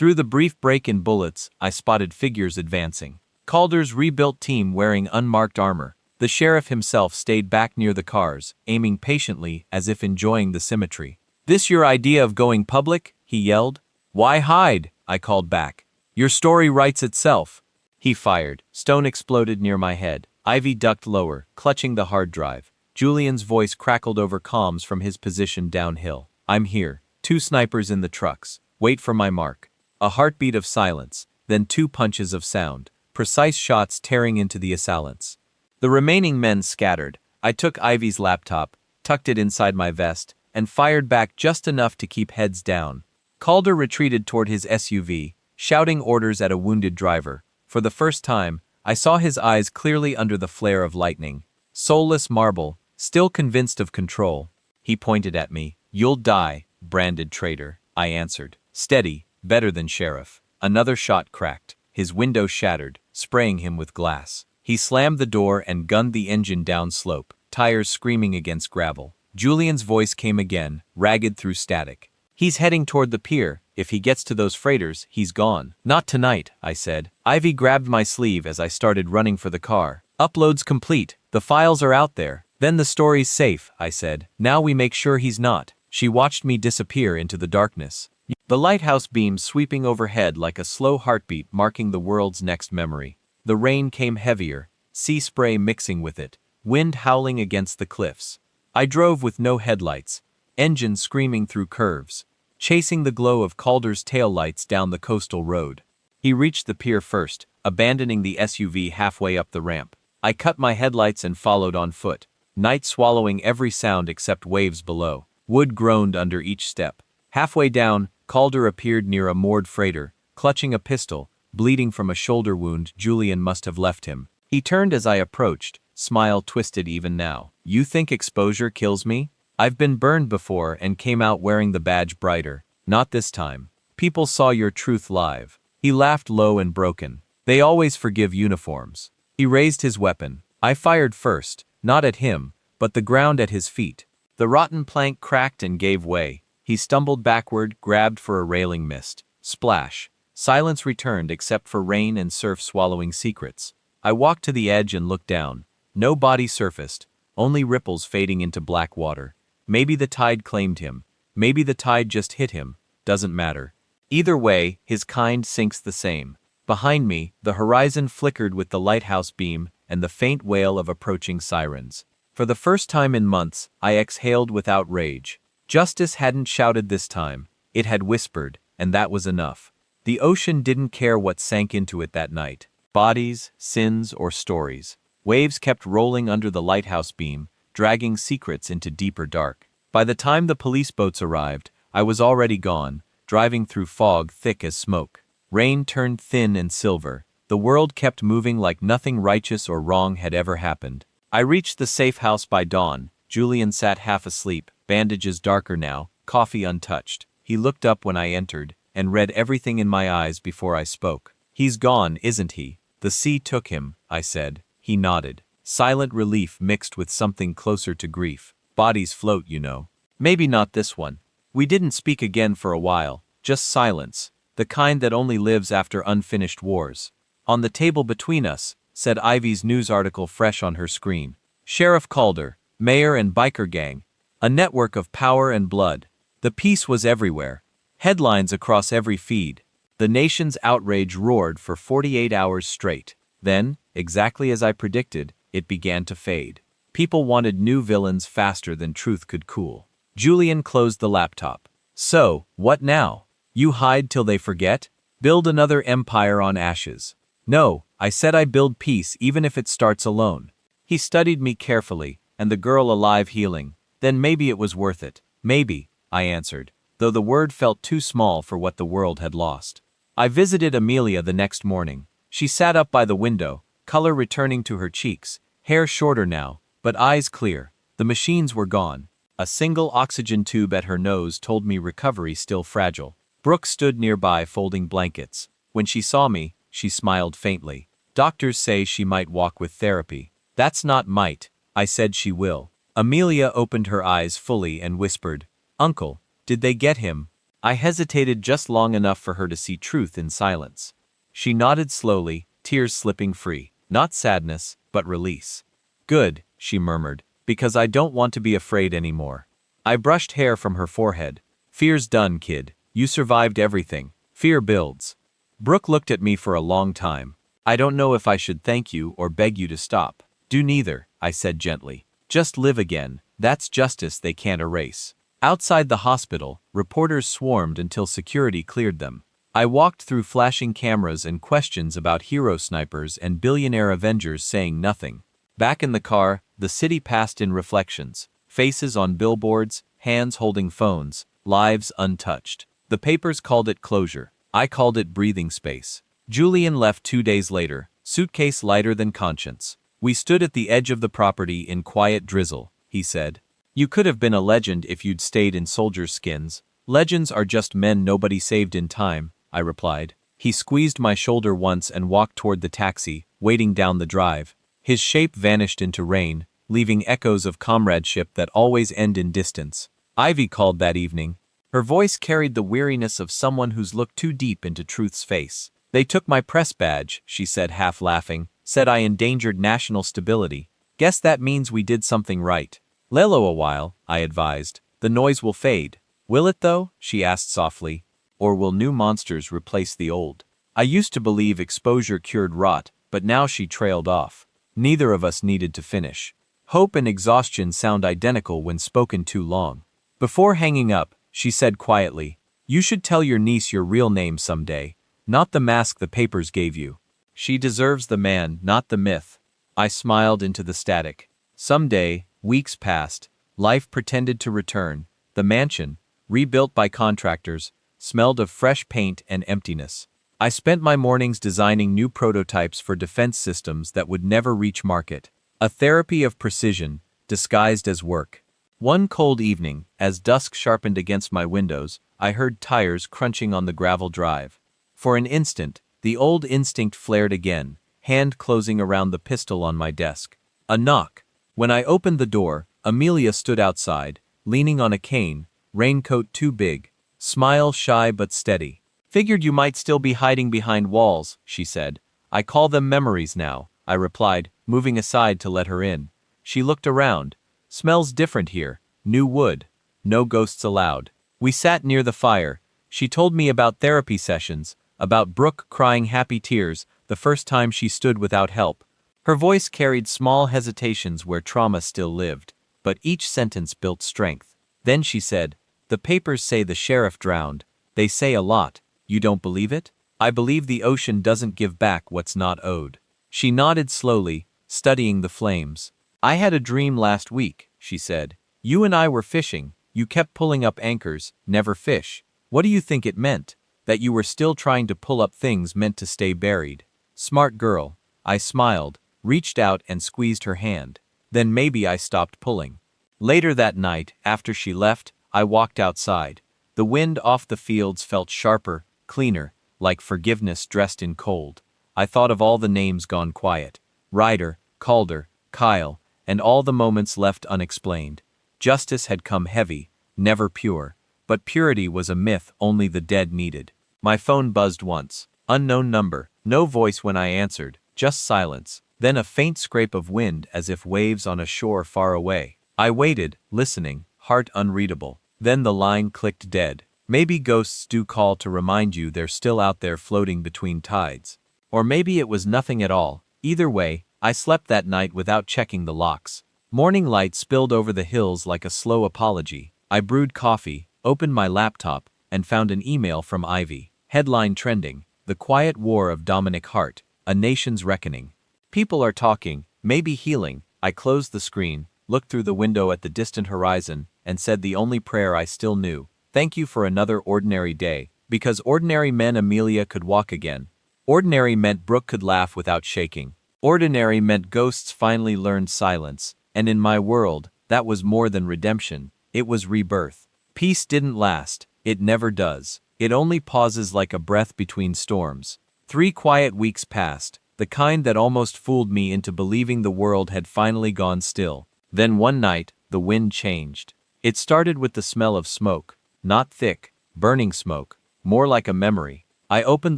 Through the brief break in bullets, I spotted figures advancing. Calder's rebuilt team wearing unmarked armor. The sheriff himself stayed back near the cars, aiming patiently as if enjoying the symmetry. "This your idea of going public?" he yelled. "Why hide?" I called back. "Your story writes itself." He fired. Stone exploded near my head. Ivy ducked lower, clutching the hard drive. Julian's voice crackled over comms from his position downhill. "I'm here. 2 snipers in the trucks. Wait for my mark." A heartbeat of silence, then 2 punches of sound. Precise shots tearing into the assailants. The remaining men scattered. I took Ivy's laptop, tucked it inside my vest, and fired back just enough to keep heads down. Calder retreated toward his SUV, shouting orders at a wounded driver. For the first time, I saw his eyes clearly under the flare of lightning. Soulless marble, still convinced of control. He pointed at me. "You'll die, branded traitor," I answered. "Steady, better than sheriff." Another shot cracked. His window shattered, spraying him with glass. He slammed the door and gunned the engine down slope, tires screaming against gravel. Julian's voice came again, ragged through static. "He's heading toward the pier. If he gets to those freighters, he's gone." "Not tonight," I said. Ivy grabbed my sleeve as I started running for the car. "Upload's complete. The files are out there." "Then the story's safe," I said. "Now we make sure he's not." She watched me disappear into the darkness. The lighthouse beams sweeping overhead like a slow heartbeat marking the world's next memory. The rain came heavier, sea spray mixing with it, wind howling against the cliffs. I drove with no headlights, engine screaming through curves, chasing the glow of Calder's taillights down the coastal road. He reached the pier first, abandoning the SUV halfway up the ramp. I cut my headlights and followed on foot, night swallowing every sound except waves below. Wood groaned under each step. Halfway down, Calder appeared near a moored freighter, clutching a pistol, bleeding from a shoulder wound Julian must have left him. He turned as I approached, smile twisted even now. "You think exposure kills me? I've been burned before and came out wearing the badge brighter. Not this time. People saw your truth live." He laughed low and broken. "They always forgive uniforms." He raised his weapon. I fired first, not at him, but the ground at his feet. The rotten plank cracked and gave way. He stumbled backward, grabbed for a railing, missed. Splash. Silence returned except for rain and surf swallowing secrets. I walked to the edge and looked down. No body surfaced, only ripples fading into black water. Maybe the tide claimed him. Maybe the tide just hit him. Doesn't matter. Either way, his kind sinks the same. Behind me, the horizon flickered with the lighthouse beam and the faint wail of approaching sirens. For the first time in months, I exhaled without rage. Justice hadn't shouted this time. It had whispered, and that was enough. The ocean didn't care what sank into it that night. Bodies, sins, or stories. Waves kept rolling under the lighthouse beam, dragging secrets into deeper dark. By the time the police boats arrived, I was already gone, driving through fog thick as smoke. Rain turned thin and silver. The world kept moving like nothing righteous or wrong had ever happened. I reached the safe house by dawn. Julian sat half asleep, bandages darker now, coffee untouched. He looked up when I entered, and read everything in my eyes before I spoke. "He's gone, isn't he?" "The sea took him," I said. He nodded. Silent relief mixed with something closer to grief. "Bodies float, you know." "Maybe not this one." We didn't speak again for a while, just silence, the kind that only lives after unfinished wars. On the table between us, said Ivy's news article fresh on her screen. "Sheriff Calder, mayor and biker gang. A network of power and blood." The piece was everywhere. Headlines across every feed. The nation's outrage roared for 48 hours straight. Then, exactly as I predicted, it began to fade. People wanted new villains faster than truth could cool. Julian closed the laptop. "So, what now? You hide till they forget? Build another empire on ashes." "No, I said I build peace even if it starts alone." He studied me carefully, and the girl alive healing. "Then maybe it was worth it." "Maybe," I answered, though the word felt too small for what the world had lost. I visited Amelia the next morning. She sat up by the window, color returning to her cheeks, hair shorter now, but eyes clear. The machines were gone. A single oxygen tube at her nose told me recovery still fragile. Brooke stood nearby folding blankets. When she saw me, she smiled faintly. "Doctors say she might walk with therapy." "That's not might. I said she will." Amelia opened her eyes fully and whispered, "Uncle, did they get him?" I hesitated just long enough for her to see truth in silence. She nodded slowly, tears slipping free. Not sadness, but release. Good, she murmured, because I don't want to be afraid anymore. I brushed hair from her forehead. Fear's done, kid. You survived everything. Fear builds. Brooke looked at me for a long time. I don't know if I should thank you or beg you to stop. Do neither, I said gently. Just live again. That's justice they can't erase. Outside the hospital, reporters swarmed until security cleared them. I walked through flashing cameras and questions about hero snipers and billionaire Avengers saying nothing. Back in the car, the city passed in reflections. Faces on billboards, hands holding phones, lives untouched. The papers called it closure. I called it breathing space. Julian left 2 days later, suitcase lighter than conscience. We stood at the edge of the property in quiet drizzle, he said. You could have been a legend if you'd stayed in soldiers' skins. Legends are just men nobody saved in time, I replied. He squeezed my shoulder once and walked toward the taxi, waiting down the drive. His shape vanished into rain, leaving echoes of comradeship that always end in distance. Ivy called that evening. Her voice carried the weariness of someone who's looked too deep into truth's face. They took my press badge, she said half laughing, said I endangered national stability. Guess that means we did something right. Lay low a while, I advised. The noise will fade. Will it though? She asked softly. Or will new monsters replace the old? I used to believe exposure cured rot, but now she trailed off. Neither of us needed to finish. Hope and exhaustion sound identical when spoken too long. Before hanging up, she said quietly, you should tell your niece your real name someday, not the mask the papers gave you. She deserves the man, not the myth. I smiled into the static. Someday, weeks passed, life pretended to return. The mansion, rebuilt by contractors, smelled of fresh paint and emptiness. I spent my mornings designing new prototypes for defense systems that would never reach market. A therapy of precision, disguised as work. One cold evening, as dusk sharpened against my windows, I heard tires crunching on the gravel drive. For an instant, the old instinct flared again, hand closing around the pistol on my desk. A knock. When I opened the door, Amelia stood outside, leaning on a cane, raincoat too big, smile shy but steady. Figured you might still be hiding behind walls, she said. I call them memories now, I replied, moving aside to let her in. She looked around. Smells different here. New wood. No ghosts allowed. We sat near the fire. She told me about therapy sessions, about Brooke crying happy tears the first time she stood without help. Her voice carried small hesitations where trauma still lived, but each sentence built strength. Then she said, the papers say the sheriff drowned. They say a lot. You don't believe it? I believe the ocean doesn't give back what's not owed. She nodded slowly, studying the flames. I had a dream last week, she said. You and I were fishing. You kept pulling up anchors, never fish. What do you think it meant? That you were still trying to pull up things meant to stay buried. Smart girl. I smiled, reached out and squeezed her hand. Then maybe I stopped pulling. Later that night, after she left, I walked outside. The wind off the fields felt sharper, cleaner, like forgiveness dressed in cold. I thought of all the names gone quiet. Ryder, Calder, Kyle, and all the moments left unexplained. Justice had come heavy, never pure. But purity was a myth only the dead needed. My phone buzzed once. Unknown number. No voice when I answered, just silence. Then a faint scrape of wind as if waves on a shore far away. I waited, listening, heart unreadable. Then the line clicked dead. Maybe ghosts do call to remind you they're still out there floating between tides. Or maybe it was nothing at all. Either way, I slept that night without checking the locks. Morning light spilled over the hills like a slow apology. I brewed coffee, opened my laptop, and found an email from Ivy. Headline trending, The Quiet War of Dominic Hart, A Nation's Reckoning. People are talking, maybe healing. I closed the screen, looked through the window at the distant horizon, and said the only prayer I still knew. Thank you for another ordinary day, because ordinary meant Amelia could walk again. Ordinary meant Brooke could laugh without shaking. Ordinary meant ghosts finally learned silence, and in my world, that was more than redemption, it was rebirth. Peace didn't last, it never does. It only pauses like a breath between storms. 3 quiet weeks passed, the kind that almost fooled me into believing the world had finally gone still. Then one night, the wind changed. It started with the smell of smoke. Not thick, burning smoke, more like a memory. I opened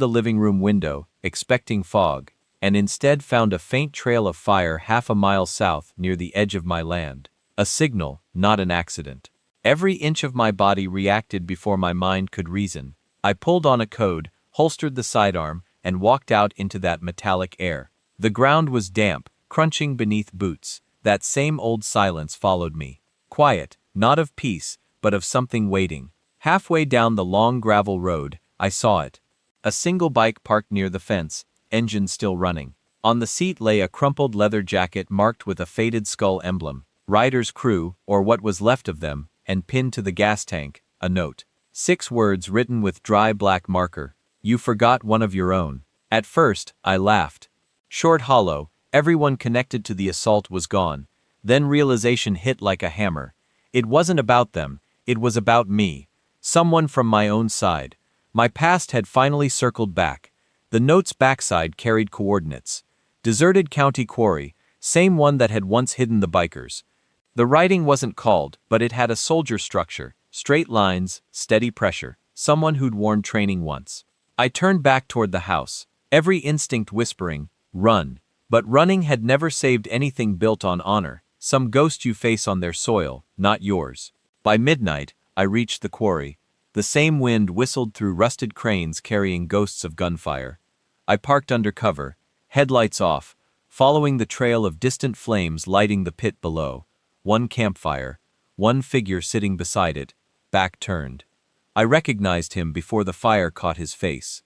the living room window, expecting fog, and instead found a faint trail of fire half a mile south near the edge of my land. A signal, not an accident. Every inch of my body reacted before my mind could reason. I pulled on a code, holstered the sidearm, and walked out into that metallic air. The ground was damp, crunching beneath boots. That same old silence followed me. Quiet, not of peace, but of something waiting. Halfway down the long gravel road, I saw it. A single bike parked near the fence, engine still running. On the seat lay a crumpled leather jacket marked with a faded skull emblem. Rider's crew, or what was left of them, and pinned to the gas tank, a note. 6 words written with dry black marker. You forgot one of your own. At first, I laughed. Short hollow, everyone connected to the assault was gone. Then realization hit like a hammer. It wasn't about them, it was about me. Someone from my own side. My past had finally circled back. The note's backside carried coordinates. Deserted county quarry, same one that had once hidden the bikers. The writing wasn't called, but it had a soldier structure, straight lines, steady pressure, someone who'd worn training once. I turned back toward the house, every instinct whispering, run. But running had never saved anything built on honor, some ghost you face on their soil, not yours. By midnight, I reached the quarry. The same wind whistled through rusted cranes carrying ghosts of gunfire. I parked under cover, headlights off, following the trail of distant flames lighting the pit below. One campfire, one figure sitting beside it, back turned. I recognized him before the fire caught his face.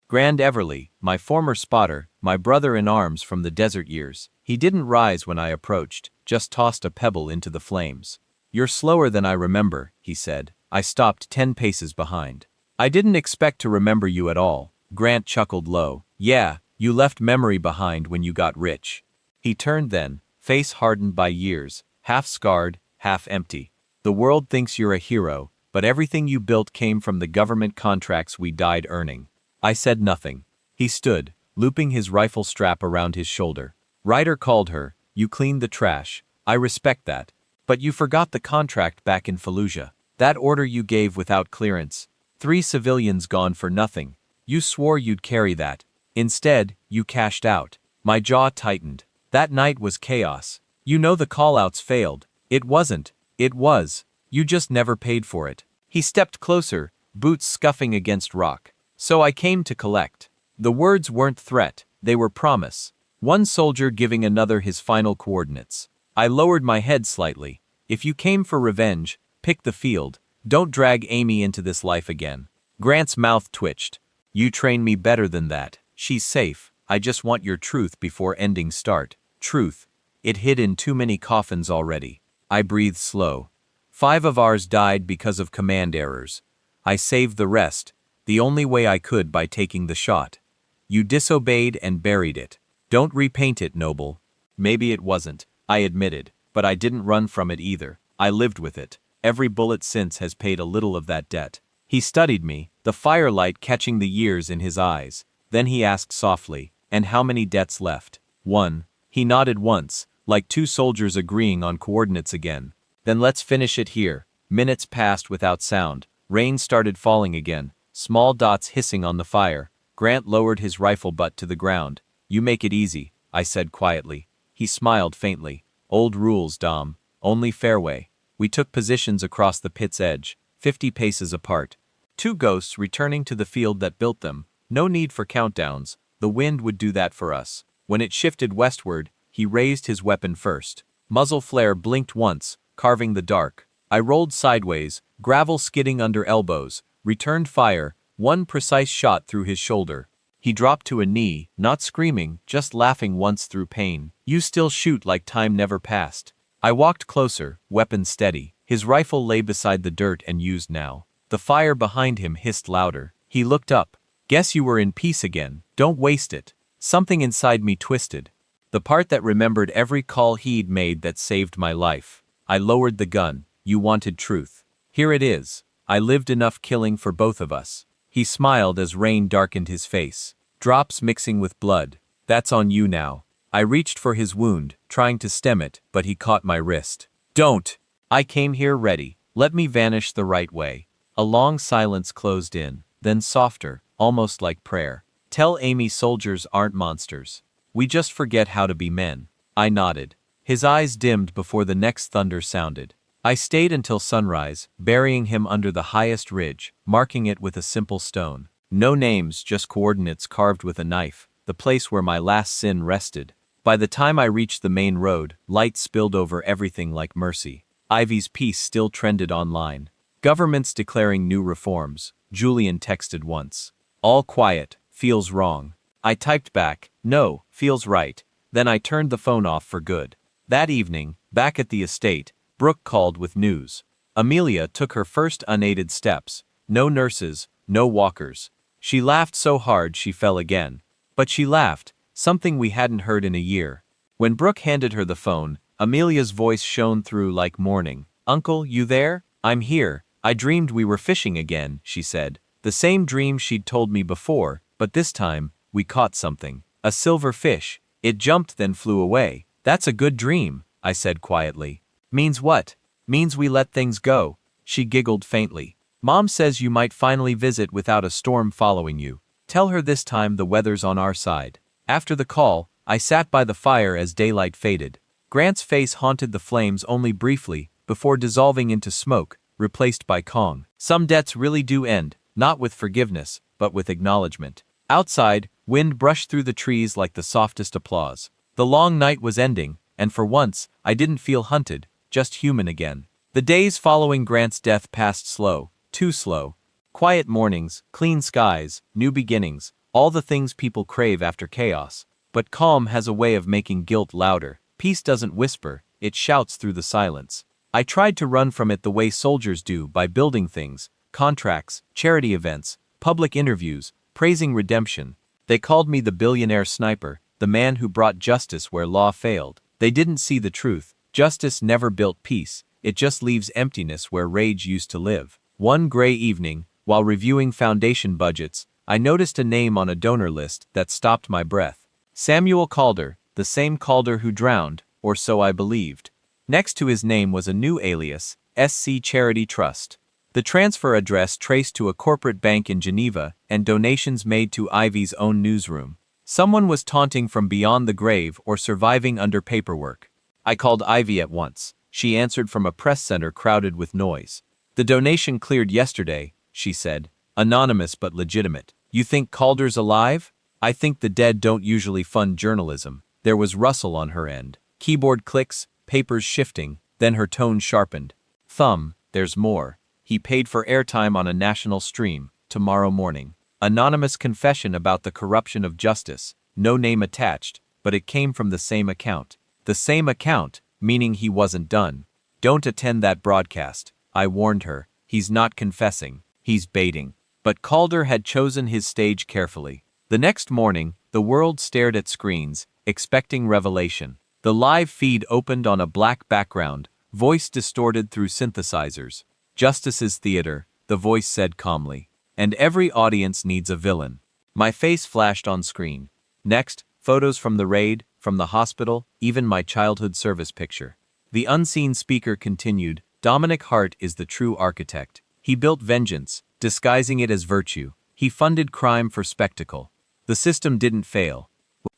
Grand Everly, my former spotter, my brother-in-arms from the desert years. He didn't rise when I approached, just tossed a pebble into the flames. You're slower than I remember, he said. I stopped 10 paces behind. I didn't expect to remember you at all. Grant chuckled low. Yeah, you left memory behind when you got rich. He turned then, face hardened by years, half scarred, half empty. The world thinks you're a hero, but everything you built came from the government contracts we died earning. I said nothing. He stood, looping his rifle strap around his shoulder. Ryder called her, you cleaned the trash. I respect that. But you forgot the contract back in Fallujah. That order you gave without clearance. 3 civilians gone for nothing. You swore you'd carry that. Instead, you cashed out. My jaw tightened. That night was chaos. You know the call-outs failed. It wasn't. It was. You just never paid for it. He stepped closer, boots scuffing against rock. So I came to collect. The words weren't threat, they were promise. One soldier giving another his final coordinates. I lowered my head slightly. If you came for revenge, pick the field. Don't drag Amy into this life again. Grant's mouth twitched. You train me better than that. She's safe. I just want your truth before endings start. Truth. It hid in too many coffins already. I breathed slow. 5 of ours died because of command errors. I saved the rest, the only way I could by taking the shot. You disobeyed and buried it. Don't repaint it, Noble. Maybe it wasn't, I admitted, but I didn't run from it either. I lived with it. Every bullet since has paid a little of that debt. He studied me, the firelight catching the years in his eyes. Then he asked softly, and how many debts left? 1. He nodded once, like 2 soldiers agreeing on coordinates again. Then let's finish it here. Minutes passed without sound. Rain started falling again, small dots hissing on the fire. Grant lowered his rifle butt to the ground. You make it easy, I said quietly. He smiled faintly. Old rules, Dom. Only fairway. We took positions across the pit's edge, 50 paces apart. 2 ghosts returning to the field that built them. No need for countdowns. The wind would do that for us. When it shifted westward, he raised his weapon first. Muzzle flare blinked once, carving the dark. I rolled sideways, gravel skidding under elbows, returned fire, 1 precise shot through his shoulder. He dropped to a knee, not screaming, just laughing once through pain. You still shoot like time never passed. I walked closer, weapon steady. His rifle lay beside the dirt and used now. The fire behind him hissed louder. He looked up. Guess you were in peace again. Don't waste it. Something inside me twisted. The part that remembered every call he'd made that saved my life. I lowered the gun. You wanted truth. Here it is. I lived enough killing for both of us. He smiled as rain darkened his face. Drops mixing with blood. That's on you now. I reached for his wound, trying to stem it, but he caught my wrist. Don't! I came here ready. Let me vanish the right way. A long silence closed in, then softer, almost like prayer. Tell Amy soldiers aren't monsters. We just forget how to be men. I nodded. His eyes dimmed before the next thunder sounded. I stayed until sunrise, burying him under the highest ridge, marking it with a simple stone. No names, just coordinates carved with a knife, the place where my last sin rested. By the time I reached the main road, light spilled over everything like mercy. Ivy's piece still trended online. Governments declaring new reforms. Julian texted once. All quiet, feels wrong. I typed back, no, feels right. Then I turned the phone off for good. That evening, back at the estate, Brooke called with news. Amelia took her first unaided steps. No nurses, no walkers. She laughed so hard she fell again. But she laughed, something we hadn't heard in a year. When Brooke handed her the phone, Amelia's voice shone through like morning. Uncle, you there? I'm here. I dreamed we were fishing again, she said. The same dream she'd told me before, but this time, we caught something. A silver fish. It jumped then flew away. That's a good dream, I said quietly. Means what? Means we let things go. She giggled faintly. Mom says you might finally visit without a storm following you. Tell her this time the weather's on our side. After the call, I sat by the fire as daylight faded. Grant's face haunted the flames only briefly, before dissolving into smoke, replaced by calm. Some debts really do end, not with forgiveness, but with acknowledgement. Outside, wind brushed through the trees like the softest applause. The long night was ending, and for once, I didn't feel hunted, just human again. The days following Grant's death passed slow, too slow. Quiet mornings, clean skies, new beginnings, all the things people crave after chaos. But calm has a way of making guilt louder. Peace doesn't whisper, it shouts through the silence. I tried to run from it the way soldiers do by building things, contracts, charity events, public interviews, praising redemption. They called me the billionaire sniper, the man who brought justice where law failed. They didn't see the truth. Justice never built peace, it just leaves emptiness where rage used to live. One gray evening, while reviewing foundation budgets, I noticed a name on a donor list that stopped my breath. Samuel Calder, the same Calder who drowned, or so I believed. Next to his name was a new alias, SC Charity Trust. The transfer address traced to a corporate bank in Geneva and donations made to Ivy's own newsroom. Someone was taunting from beyond the grave or surviving under paperwork. I called Ivy at once. She answered from a press center crowded with noise. The donation cleared yesterday, she said. Anonymous but legitimate. You think Calder's alive? I think the dead don't usually fund journalism. There was rustle on her end. Keyboard clicks, papers shifting, then her tone sharpened. Thumb, there's more. He paid for airtime on a national stream, tomorrow morning. Anonymous confession about the corruption of justice. No name attached, but it came from the same account. The same account, meaning he wasn't done. Don't attend that broadcast, I warned her. He's not confessing, he's baiting. But Calder had chosen his stage carefully. The next morning, the world stared at screens, expecting revelation. The live feed opened on a black background, voice distorted through synthesizers. Justice's theater, the voice said calmly. And every audience needs a villain. My face flashed on screen. Next, photos from the raid, from the hospital, even my childhood service picture. The unseen speaker continued, Dominic Hart is the true architect. He built vengeance, disguising it as virtue. He funded crime for spectacle. The system didn't fail.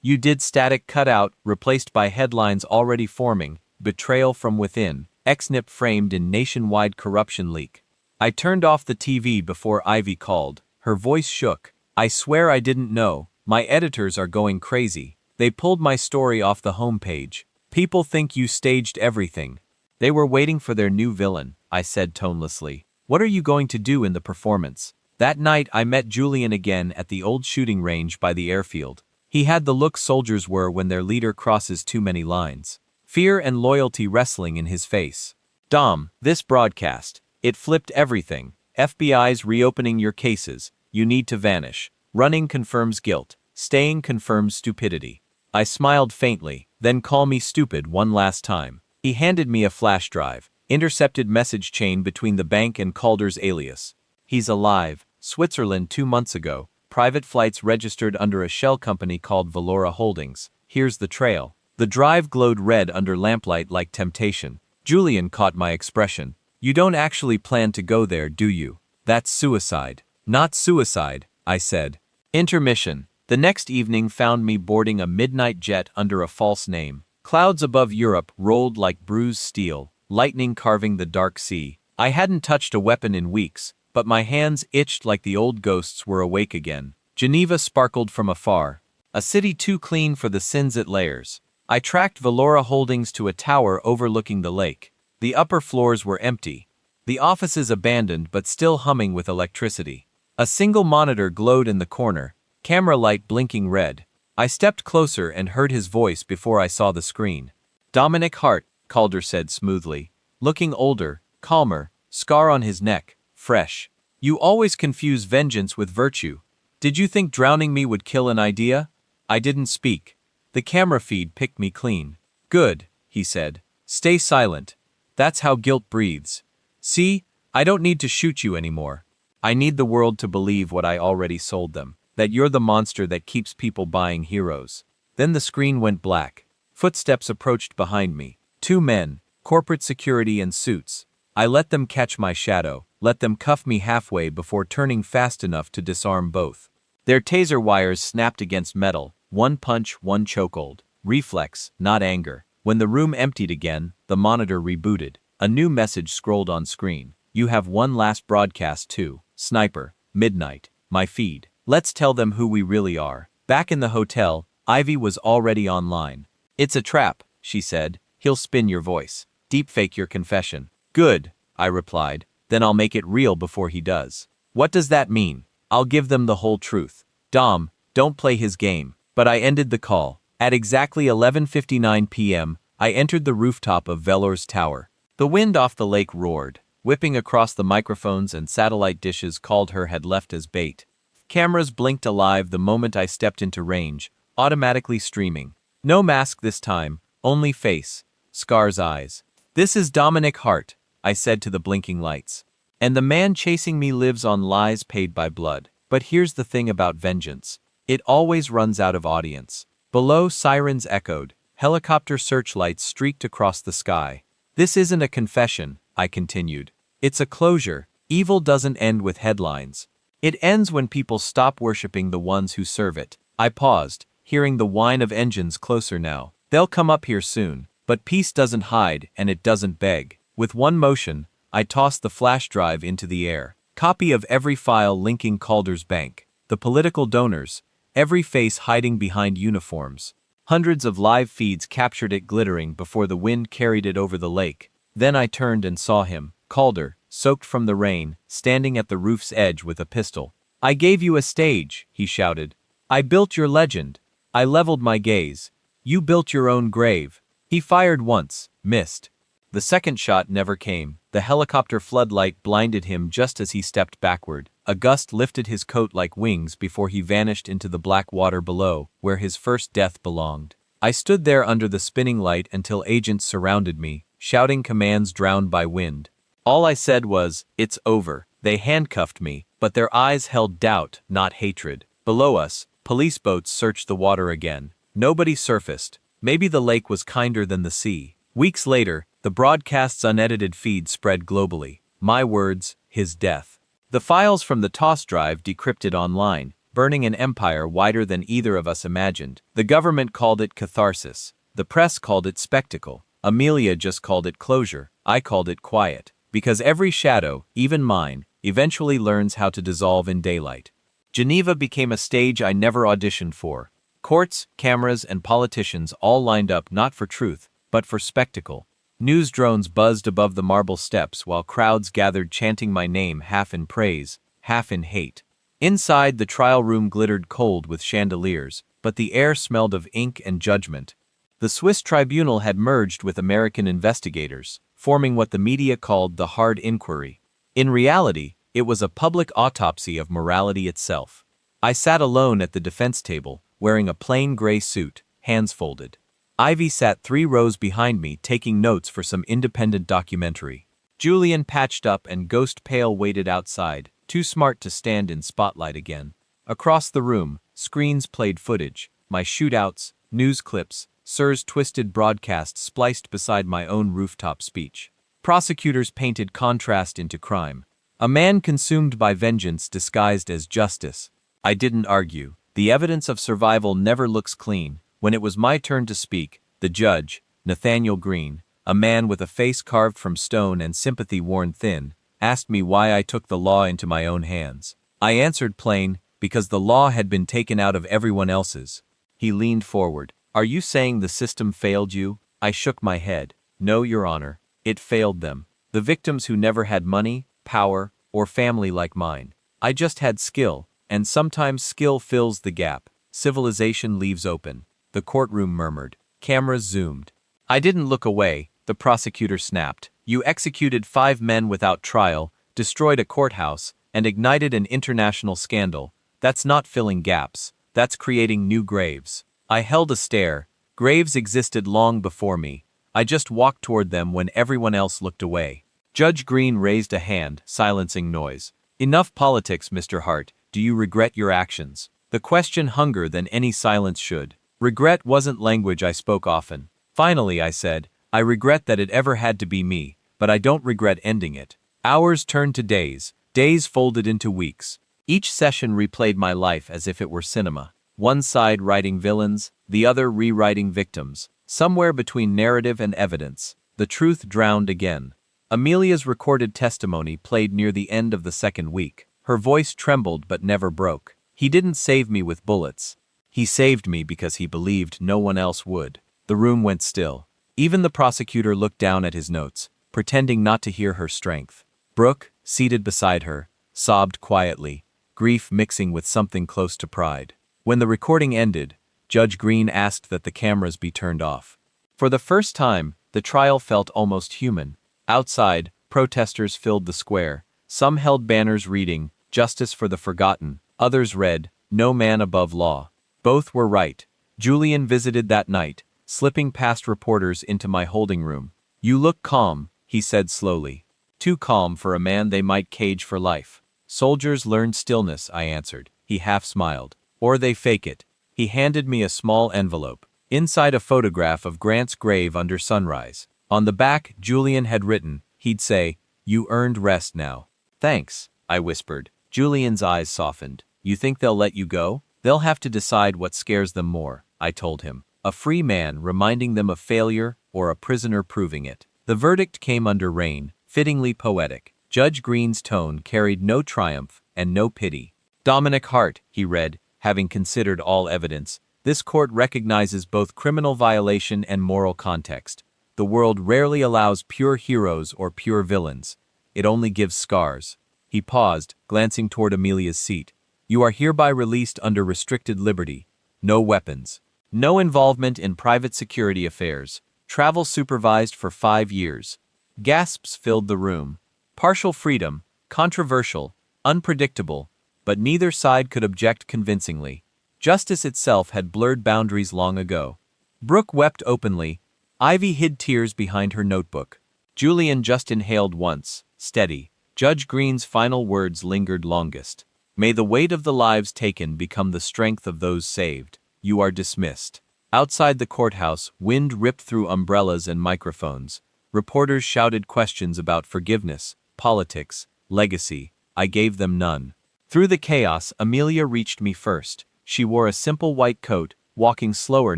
You did static cutout, replaced by headlines already forming, betrayal from within, ex-nip framed in nationwide corruption leak. I turned off the TV before Ivy called. Her voice shook. I swear I didn't know. My editors are going crazy. They pulled my story off the homepage. People think you staged everything. They were waiting for their new villain, I said tonelessly. What are you going to do in the performance? That night I met Julian again at the old shooting range by the airfield. He had the look soldiers were when their leader crosses too many lines. Fear and loyalty wrestling in his face. Dom, this broadcast. It flipped everything. FBI's reopening your cases. You need to vanish. Running confirms guilt. Staying confirms stupidity. I smiled faintly. Then call me stupid one last time. He handed me a flash drive. Intercepted message chain between the bank and Calder's alias. He's alive. Switzerland 2 months ago. Private flights registered under a shell company called Valora Holdings. Here's the trail. The drive glowed red under lamplight like temptation. Julian caught my expression. You don't actually plan to go there, do you? That's suicide. Not suicide, I said. Intermission. The next evening found me boarding a midnight jet under a false name. Clouds above Europe rolled like bruised steel, lightning carving the dark sea. I hadn't touched a weapon in weeks, but my hands itched like the old ghosts were awake again. Geneva sparkled from afar, a city too clean for the sins it layers. I tracked Valora Holdings to a tower overlooking the lake. The upper floors were empty, the offices abandoned but still humming with electricity. A single monitor glowed in the corner, camera light blinking red. I stepped closer and heard his voice before I saw the screen. Dominic Hart, Calder said smoothly, looking older, calmer, scar on his neck, fresh. You always confuse vengeance with virtue. Did you think drowning me would kill an idea? I didn't speak. The camera feed picked me clean. Good, he said. Stay silent. That's how guilt breathes. See, I don't need to shoot you anymore. I need the world to believe what I already sold them, that you're the monster that keeps people buying heroes. Then the screen went black. Footsteps approached behind me. 2 men, corporate security and suits. I let them catch my shadow, let them cuff me halfway before turning fast enough to disarm both. Their taser wires snapped against metal, one punch, one chokehold. Reflex, not anger. When the room emptied again, the monitor rebooted. A new message scrolled on screen. You have one last broadcast too. Sniper, midnight. My feed. Let's tell them who we really are. Back in the hotel, Ivy was already online. It's a trap, she said. He'll spin your voice. Deepfake your confession. Good, I replied. Then I'll make it real before he does. What does that mean? I'll give them the whole truth. Dom, don't play his game. But I ended the call. At exactly 11:59 p.m., I entered the rooftop of Velor's tower. The wind off the lake roared, whipping across the microphones and satellite dishes Calder had left as bait. Cameras blinked alive the moment I stepped into range, automatically streaming. No mask this time, only face. Scar's eyes. This is Dominic Hart, I said to the blinking lights. And the man chasing me lives on lies paid by blood. But here's the thing about vengeance. It always runs out of audience. Below, sirens echoed. Helicopter searchlights streaked across the sky. This isn't a confession, I continued. It's a closure. Evil doesn't end with headlines. It ends when people stop worshipping the ones who serve it. I paused, hearing the whine of engines closer now. They'll come up here soon. But peace doesn't hide and it doesn't beg. With one motion, I tossed the flash drive into the air. Copy of every file linking Calder's bank. The political donors. Every face hiding behind uniforms. Hundreds of live feeds captured it glittering before the wind carried it over the lake. Then I turned and saw him, Calder, soaked from the rain, standing at the roof's edge with a pistol. I gave you a stage, he shouted. I built your legend. I leveled my gaze. You built your own grave. He fired once, missed. The second shot never came. The helicopter floodlight blinded him just as he stepped backward. A gust lifted his coat like wings before he vanished into the black water below, where his first death belonged. I stood there under the spinning light until agents surrounded me, shouting commands drowned by wind. All I said was, "It's over." They handcuffed me, but their eyes held doubt, not hatred. Below us, police boats searched the water again. Nobody surfaced. Maybe the lake was kinder than the sea. Weeks later, the broadcast's unedited feed spread globally. My words, his death. The files from the TOS drive decrypted online, burning an empire wider than either of us imagined. The government called it catharsis. The press called it spectacle. Amelia just called it closure. I called it quiet. Because every shadow, even mine, eventually learns how to dissolve in daylight. Geneva became a stage I never auditioned for. Courts, cameras, and politicians all lined up not for truth, but for spectacle. News drones buzzed above the marble steps while crowds gathered chanting my name half in praise, half in hate. Inside, the trial room glittered cold with chandeliers, but the air smelled of ink and judgment. The Swiss tribunal had merged with American investigators, forming what the media called the hard inquiry. In reality, it was a public autopsy of morality itself. I sat alone at the defense table, wearing a plain gray suit, hands folded. Ivy sat 3 rows behind me taking notes for some independent documentary. Julian, patched up and ghost pale, waited outside, too smart to stand in spotlight again. Across the room, screens played footage, my shootouts, news clips, Sir's twisted broadcast spliced beside my own rooftop speech. Prosecutors painted contrast into crime. A man consumed by vengeance disguised as justice. I didn't argue. The evidence of survival never looks clean. When it was my turn to speak, the judge, Nathaniel Green, a man with a face carved from stone and sympathy worn thin, asked me why I took the law into my own hands. I answered plain, because the law had been taken out of everyone else's. He leaned forward. Are you saying the system failed you? I shook my head. No, Your Honor. It failed them. The victims who never had money, power, or family like mine. I just had skill, and sometimes skill fills the gap. Civilization leaves open. The courtroom murmured. Cameras zoomed. I didn't look away. The prosecutor snapped. You executed 5 men without trial, destroyed a courthouse, and ignited an international scandal. That's not filling gaps. That's creating new graves. I held a stare. Graves existed long before me. I just walked toward them when everyone else looked away. Judge Green raised a hand, silencing noise. Enough politics, Mr. Hart. Do you regret your actions? The question hunger than any silence should. Regret wasn't language I spoke often. Finally, I said, I regret that it ever had to be me, but I don't regret ending it. Hours turned to days. Days folded into weeks. Each session replayed my life as if it were cinema. One side writing villains, the other rewriting victims. Somewhere between narrative and evidence, the truth drowned again. Amelia's recorded testimony played near the end of the second week. Her voice trembled but never broke. He didn't save me with bullets. He saved me because he believed no one else would. The room went still. Even the prosecutor looked down at his notes, pretending not to hear her strength. Brooke, seated beside her, sobbed quietly, grief mixing with something close to pride. When the recording ended, Judge Green asked that the cameras be turned off. For the first time, the trial felt almost human. Outside, protesters filled the square. Some held banners reading, "Justice for the Forgotten." Others read, "No man above law." Both were right. Julian visited that night, slipping past reporters into my holding room. "You look calm," he said slowly. "Too calm for a man they might cage for life." "Soldiers learn stillness," I answered. He half smiled. "Or they fake it." He handed me a small envelope. Inside a photograph of Grant's grave under sunrise. On the back, Julian had written, he'd say, "You earned rest now." "Thanks," I whispered. Julian's eyes softened. "You think they'll let you go?" "They'll have to decide what scares them more," I told him. A free man reminding them of failure, or a prisoner proving it. The verdict came under rain, fittingly poetic. Judge Green's tone carried no triumph and no pity. "Dominic Hart," he read, having considered all evidence, "this court recognizes both criminal violation and moral context. The world rarely allows pure heroes or pure villains. It only gives scars." He paused, glancing toward Amelia's seat. "You are hereby released under restricted liberty. No weapons. No involvement in private security affairs. Travel supervised for 5 years. Gasps filled the room. Partial freedom, controversial, unpredictable, but neither side could object convincingly. Justice itself had blurred boundaries long ago. Brooke wept openly. Ivy hid tears behind her notebook. Julian just inhaled once, steady. Judge Green's final words lingered longest. "May the weight of the lives taken become the strength of those saved. You are dismissed." Outside the courthouse, wind ripped through umbrellas and microphones. Reporters shouted questions about forgiveness, politics, legacy. I gave them none. Through the chaos, Amelia reached me first. She wore a simple white coat, walking slower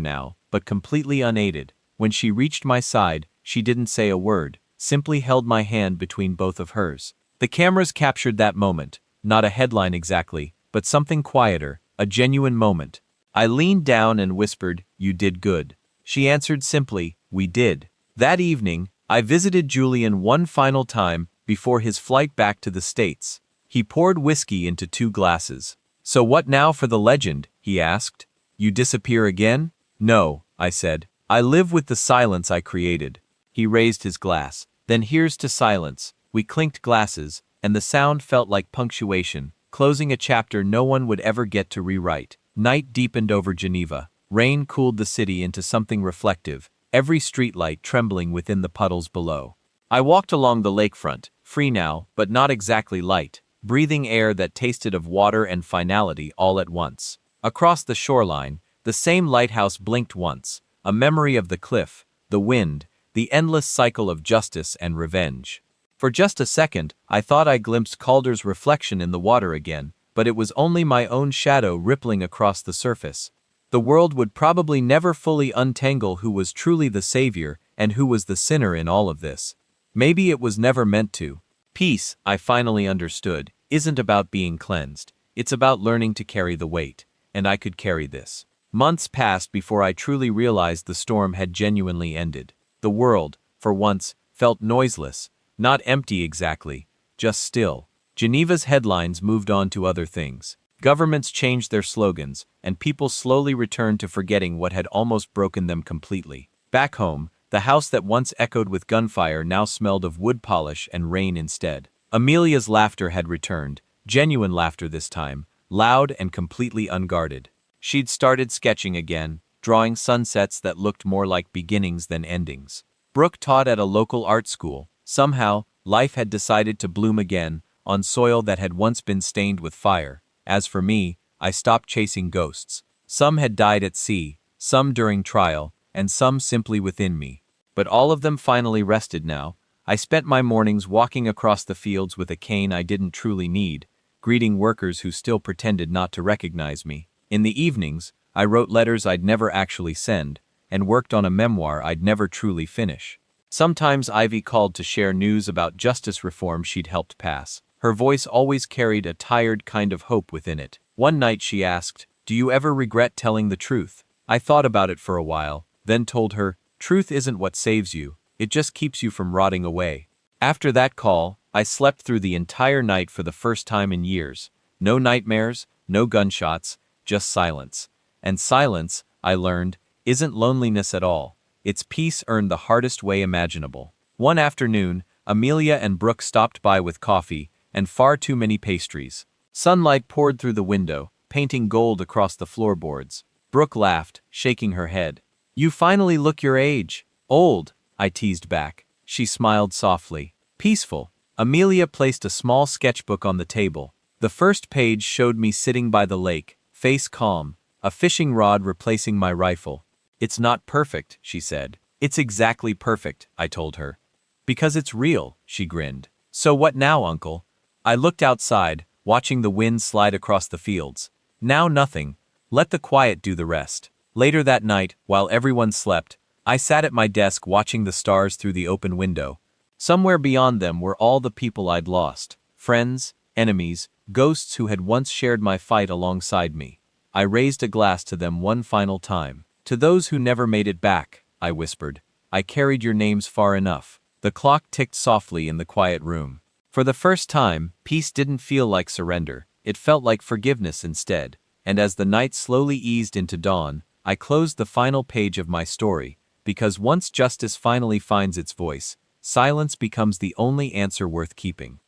now, but completely unaided. When she reached my side, she didn't say a word, simply held my hand between both of hers. The cameras captured that moment, not a headline exactly, but something quieter, a genuine moment. I leaned down and whispered, "You did good." She answered simply, "We did." That evening, I visited Julian one final time before his flight back to the States. He poured whiskey into 2 glasses. "So what now for the legend?" he asked. "You disappear again?" "No," I said. "I live with the silence I created." He raised his glass. "Then here's to silence." We clinked glasses, and the sound felt like punctuation, closing a chapter no one would ever get to rewrite. Night deepened over Geneva. Rain cooled the city into something reflective, every streetlight trembling within the puddles below. I walked along the lakefront, free now, but not exactly light, breathing air that tasted of water and finality all at once. Across the shoreline, the same lighthouse blinked once, a memory of the cliff, the wind, the endless cycle of justice and revenge. For just a second, I thought I glimpsed Calder's reflection in the water again, but it was only my own shadow rippling across the surface. The world would probably never fully untangle who was truly the savior and who was the sinner in all of this. Maybe it was never meant to. Peace, I finally understood, isn't about being cleansed. It's about learning to carry the weight. And I could carry this. Months passed before I truly realized the storm had genuinely ended. The world, for once, felt noiseless, not empty exactly, just still. Geneva's headlines moved on to other things. Governments changed their slogans, and people slowly returned to forgetting what had almost broken them completely. Back home, the house that once echoed with gunfire now smelled of wood polish and rain instead. Amelia's laughter had returned, genuine laughter this time, loud and completely unguarded. She'd started sketching again, drawing sunsets that looked more like beginnings than endings. Brooke taught at a local art school. Somehow, life had decided to bloom again, on soil that had once been stained with fire. As for me, I stopped chasing ghosts. Some had died at sea, some during trial, and some simply within me. But all of them finally rested now. I spent my mornings walking across the fields with a cane I didn't truly need, greeting workers who still pretended not to recognize me. In the evenings, I wrote letters I'd never actually send, and worked on a memoir I'd never truly finish. Sometimes Ivy called to share news about justice reform she'd helped pass. Her voice always carried a tired kind of hope within it. One night she asked, "Do you ever regret telling the truth?" I thought about it for a while, then told her, "Truth isn't what saves you, it just keeps you from rotting away." After that call, I slept through the entire night for the first time in years. No nightmares, no gunshots, just silence. And silence, I learned, isn't loneliness at all. It's peace earned the hardest way imaginable. One afternoon, Amelia and Brooke stopped by with coffee and far too many pastries. Sunlight poured through the window, painting gold across the floorboards. Brooke laughed, shaking her head. "You finally look your age." "Old," I teased back. She smiled softly. "Peaceful." Amelia placed a small sketchbook on the table. The first page showed me sitting by the lake, face calm, a fishing rod replacing my rifle. "It's not perfect," she said. "It's exactly perfect," I told her. "Because it's real," she grinned. "So what now, Uncle?" I looked outside, watching the wind slide across the fields. Now nothing. Let the quiet do the rest. Later that night, while everyone slept, I sat at my desk watching the stars through the open window. Somewhere beyond them were all the people I'd lost. Friends, enemies, ghosts who had once shared my fight alongside me. I raised a glass to them one final time. "To those who never made it back," I whispered. "I carried your names far enough." The clock ticked softly in the quiet room. For the first time, peace didn't feel like surrender. It felt like forgiveness instead. And as the night slowly eased into dawn, I closed the final page of my story, because once justice finally finds its voice, silence becomes the only answer worth keeping.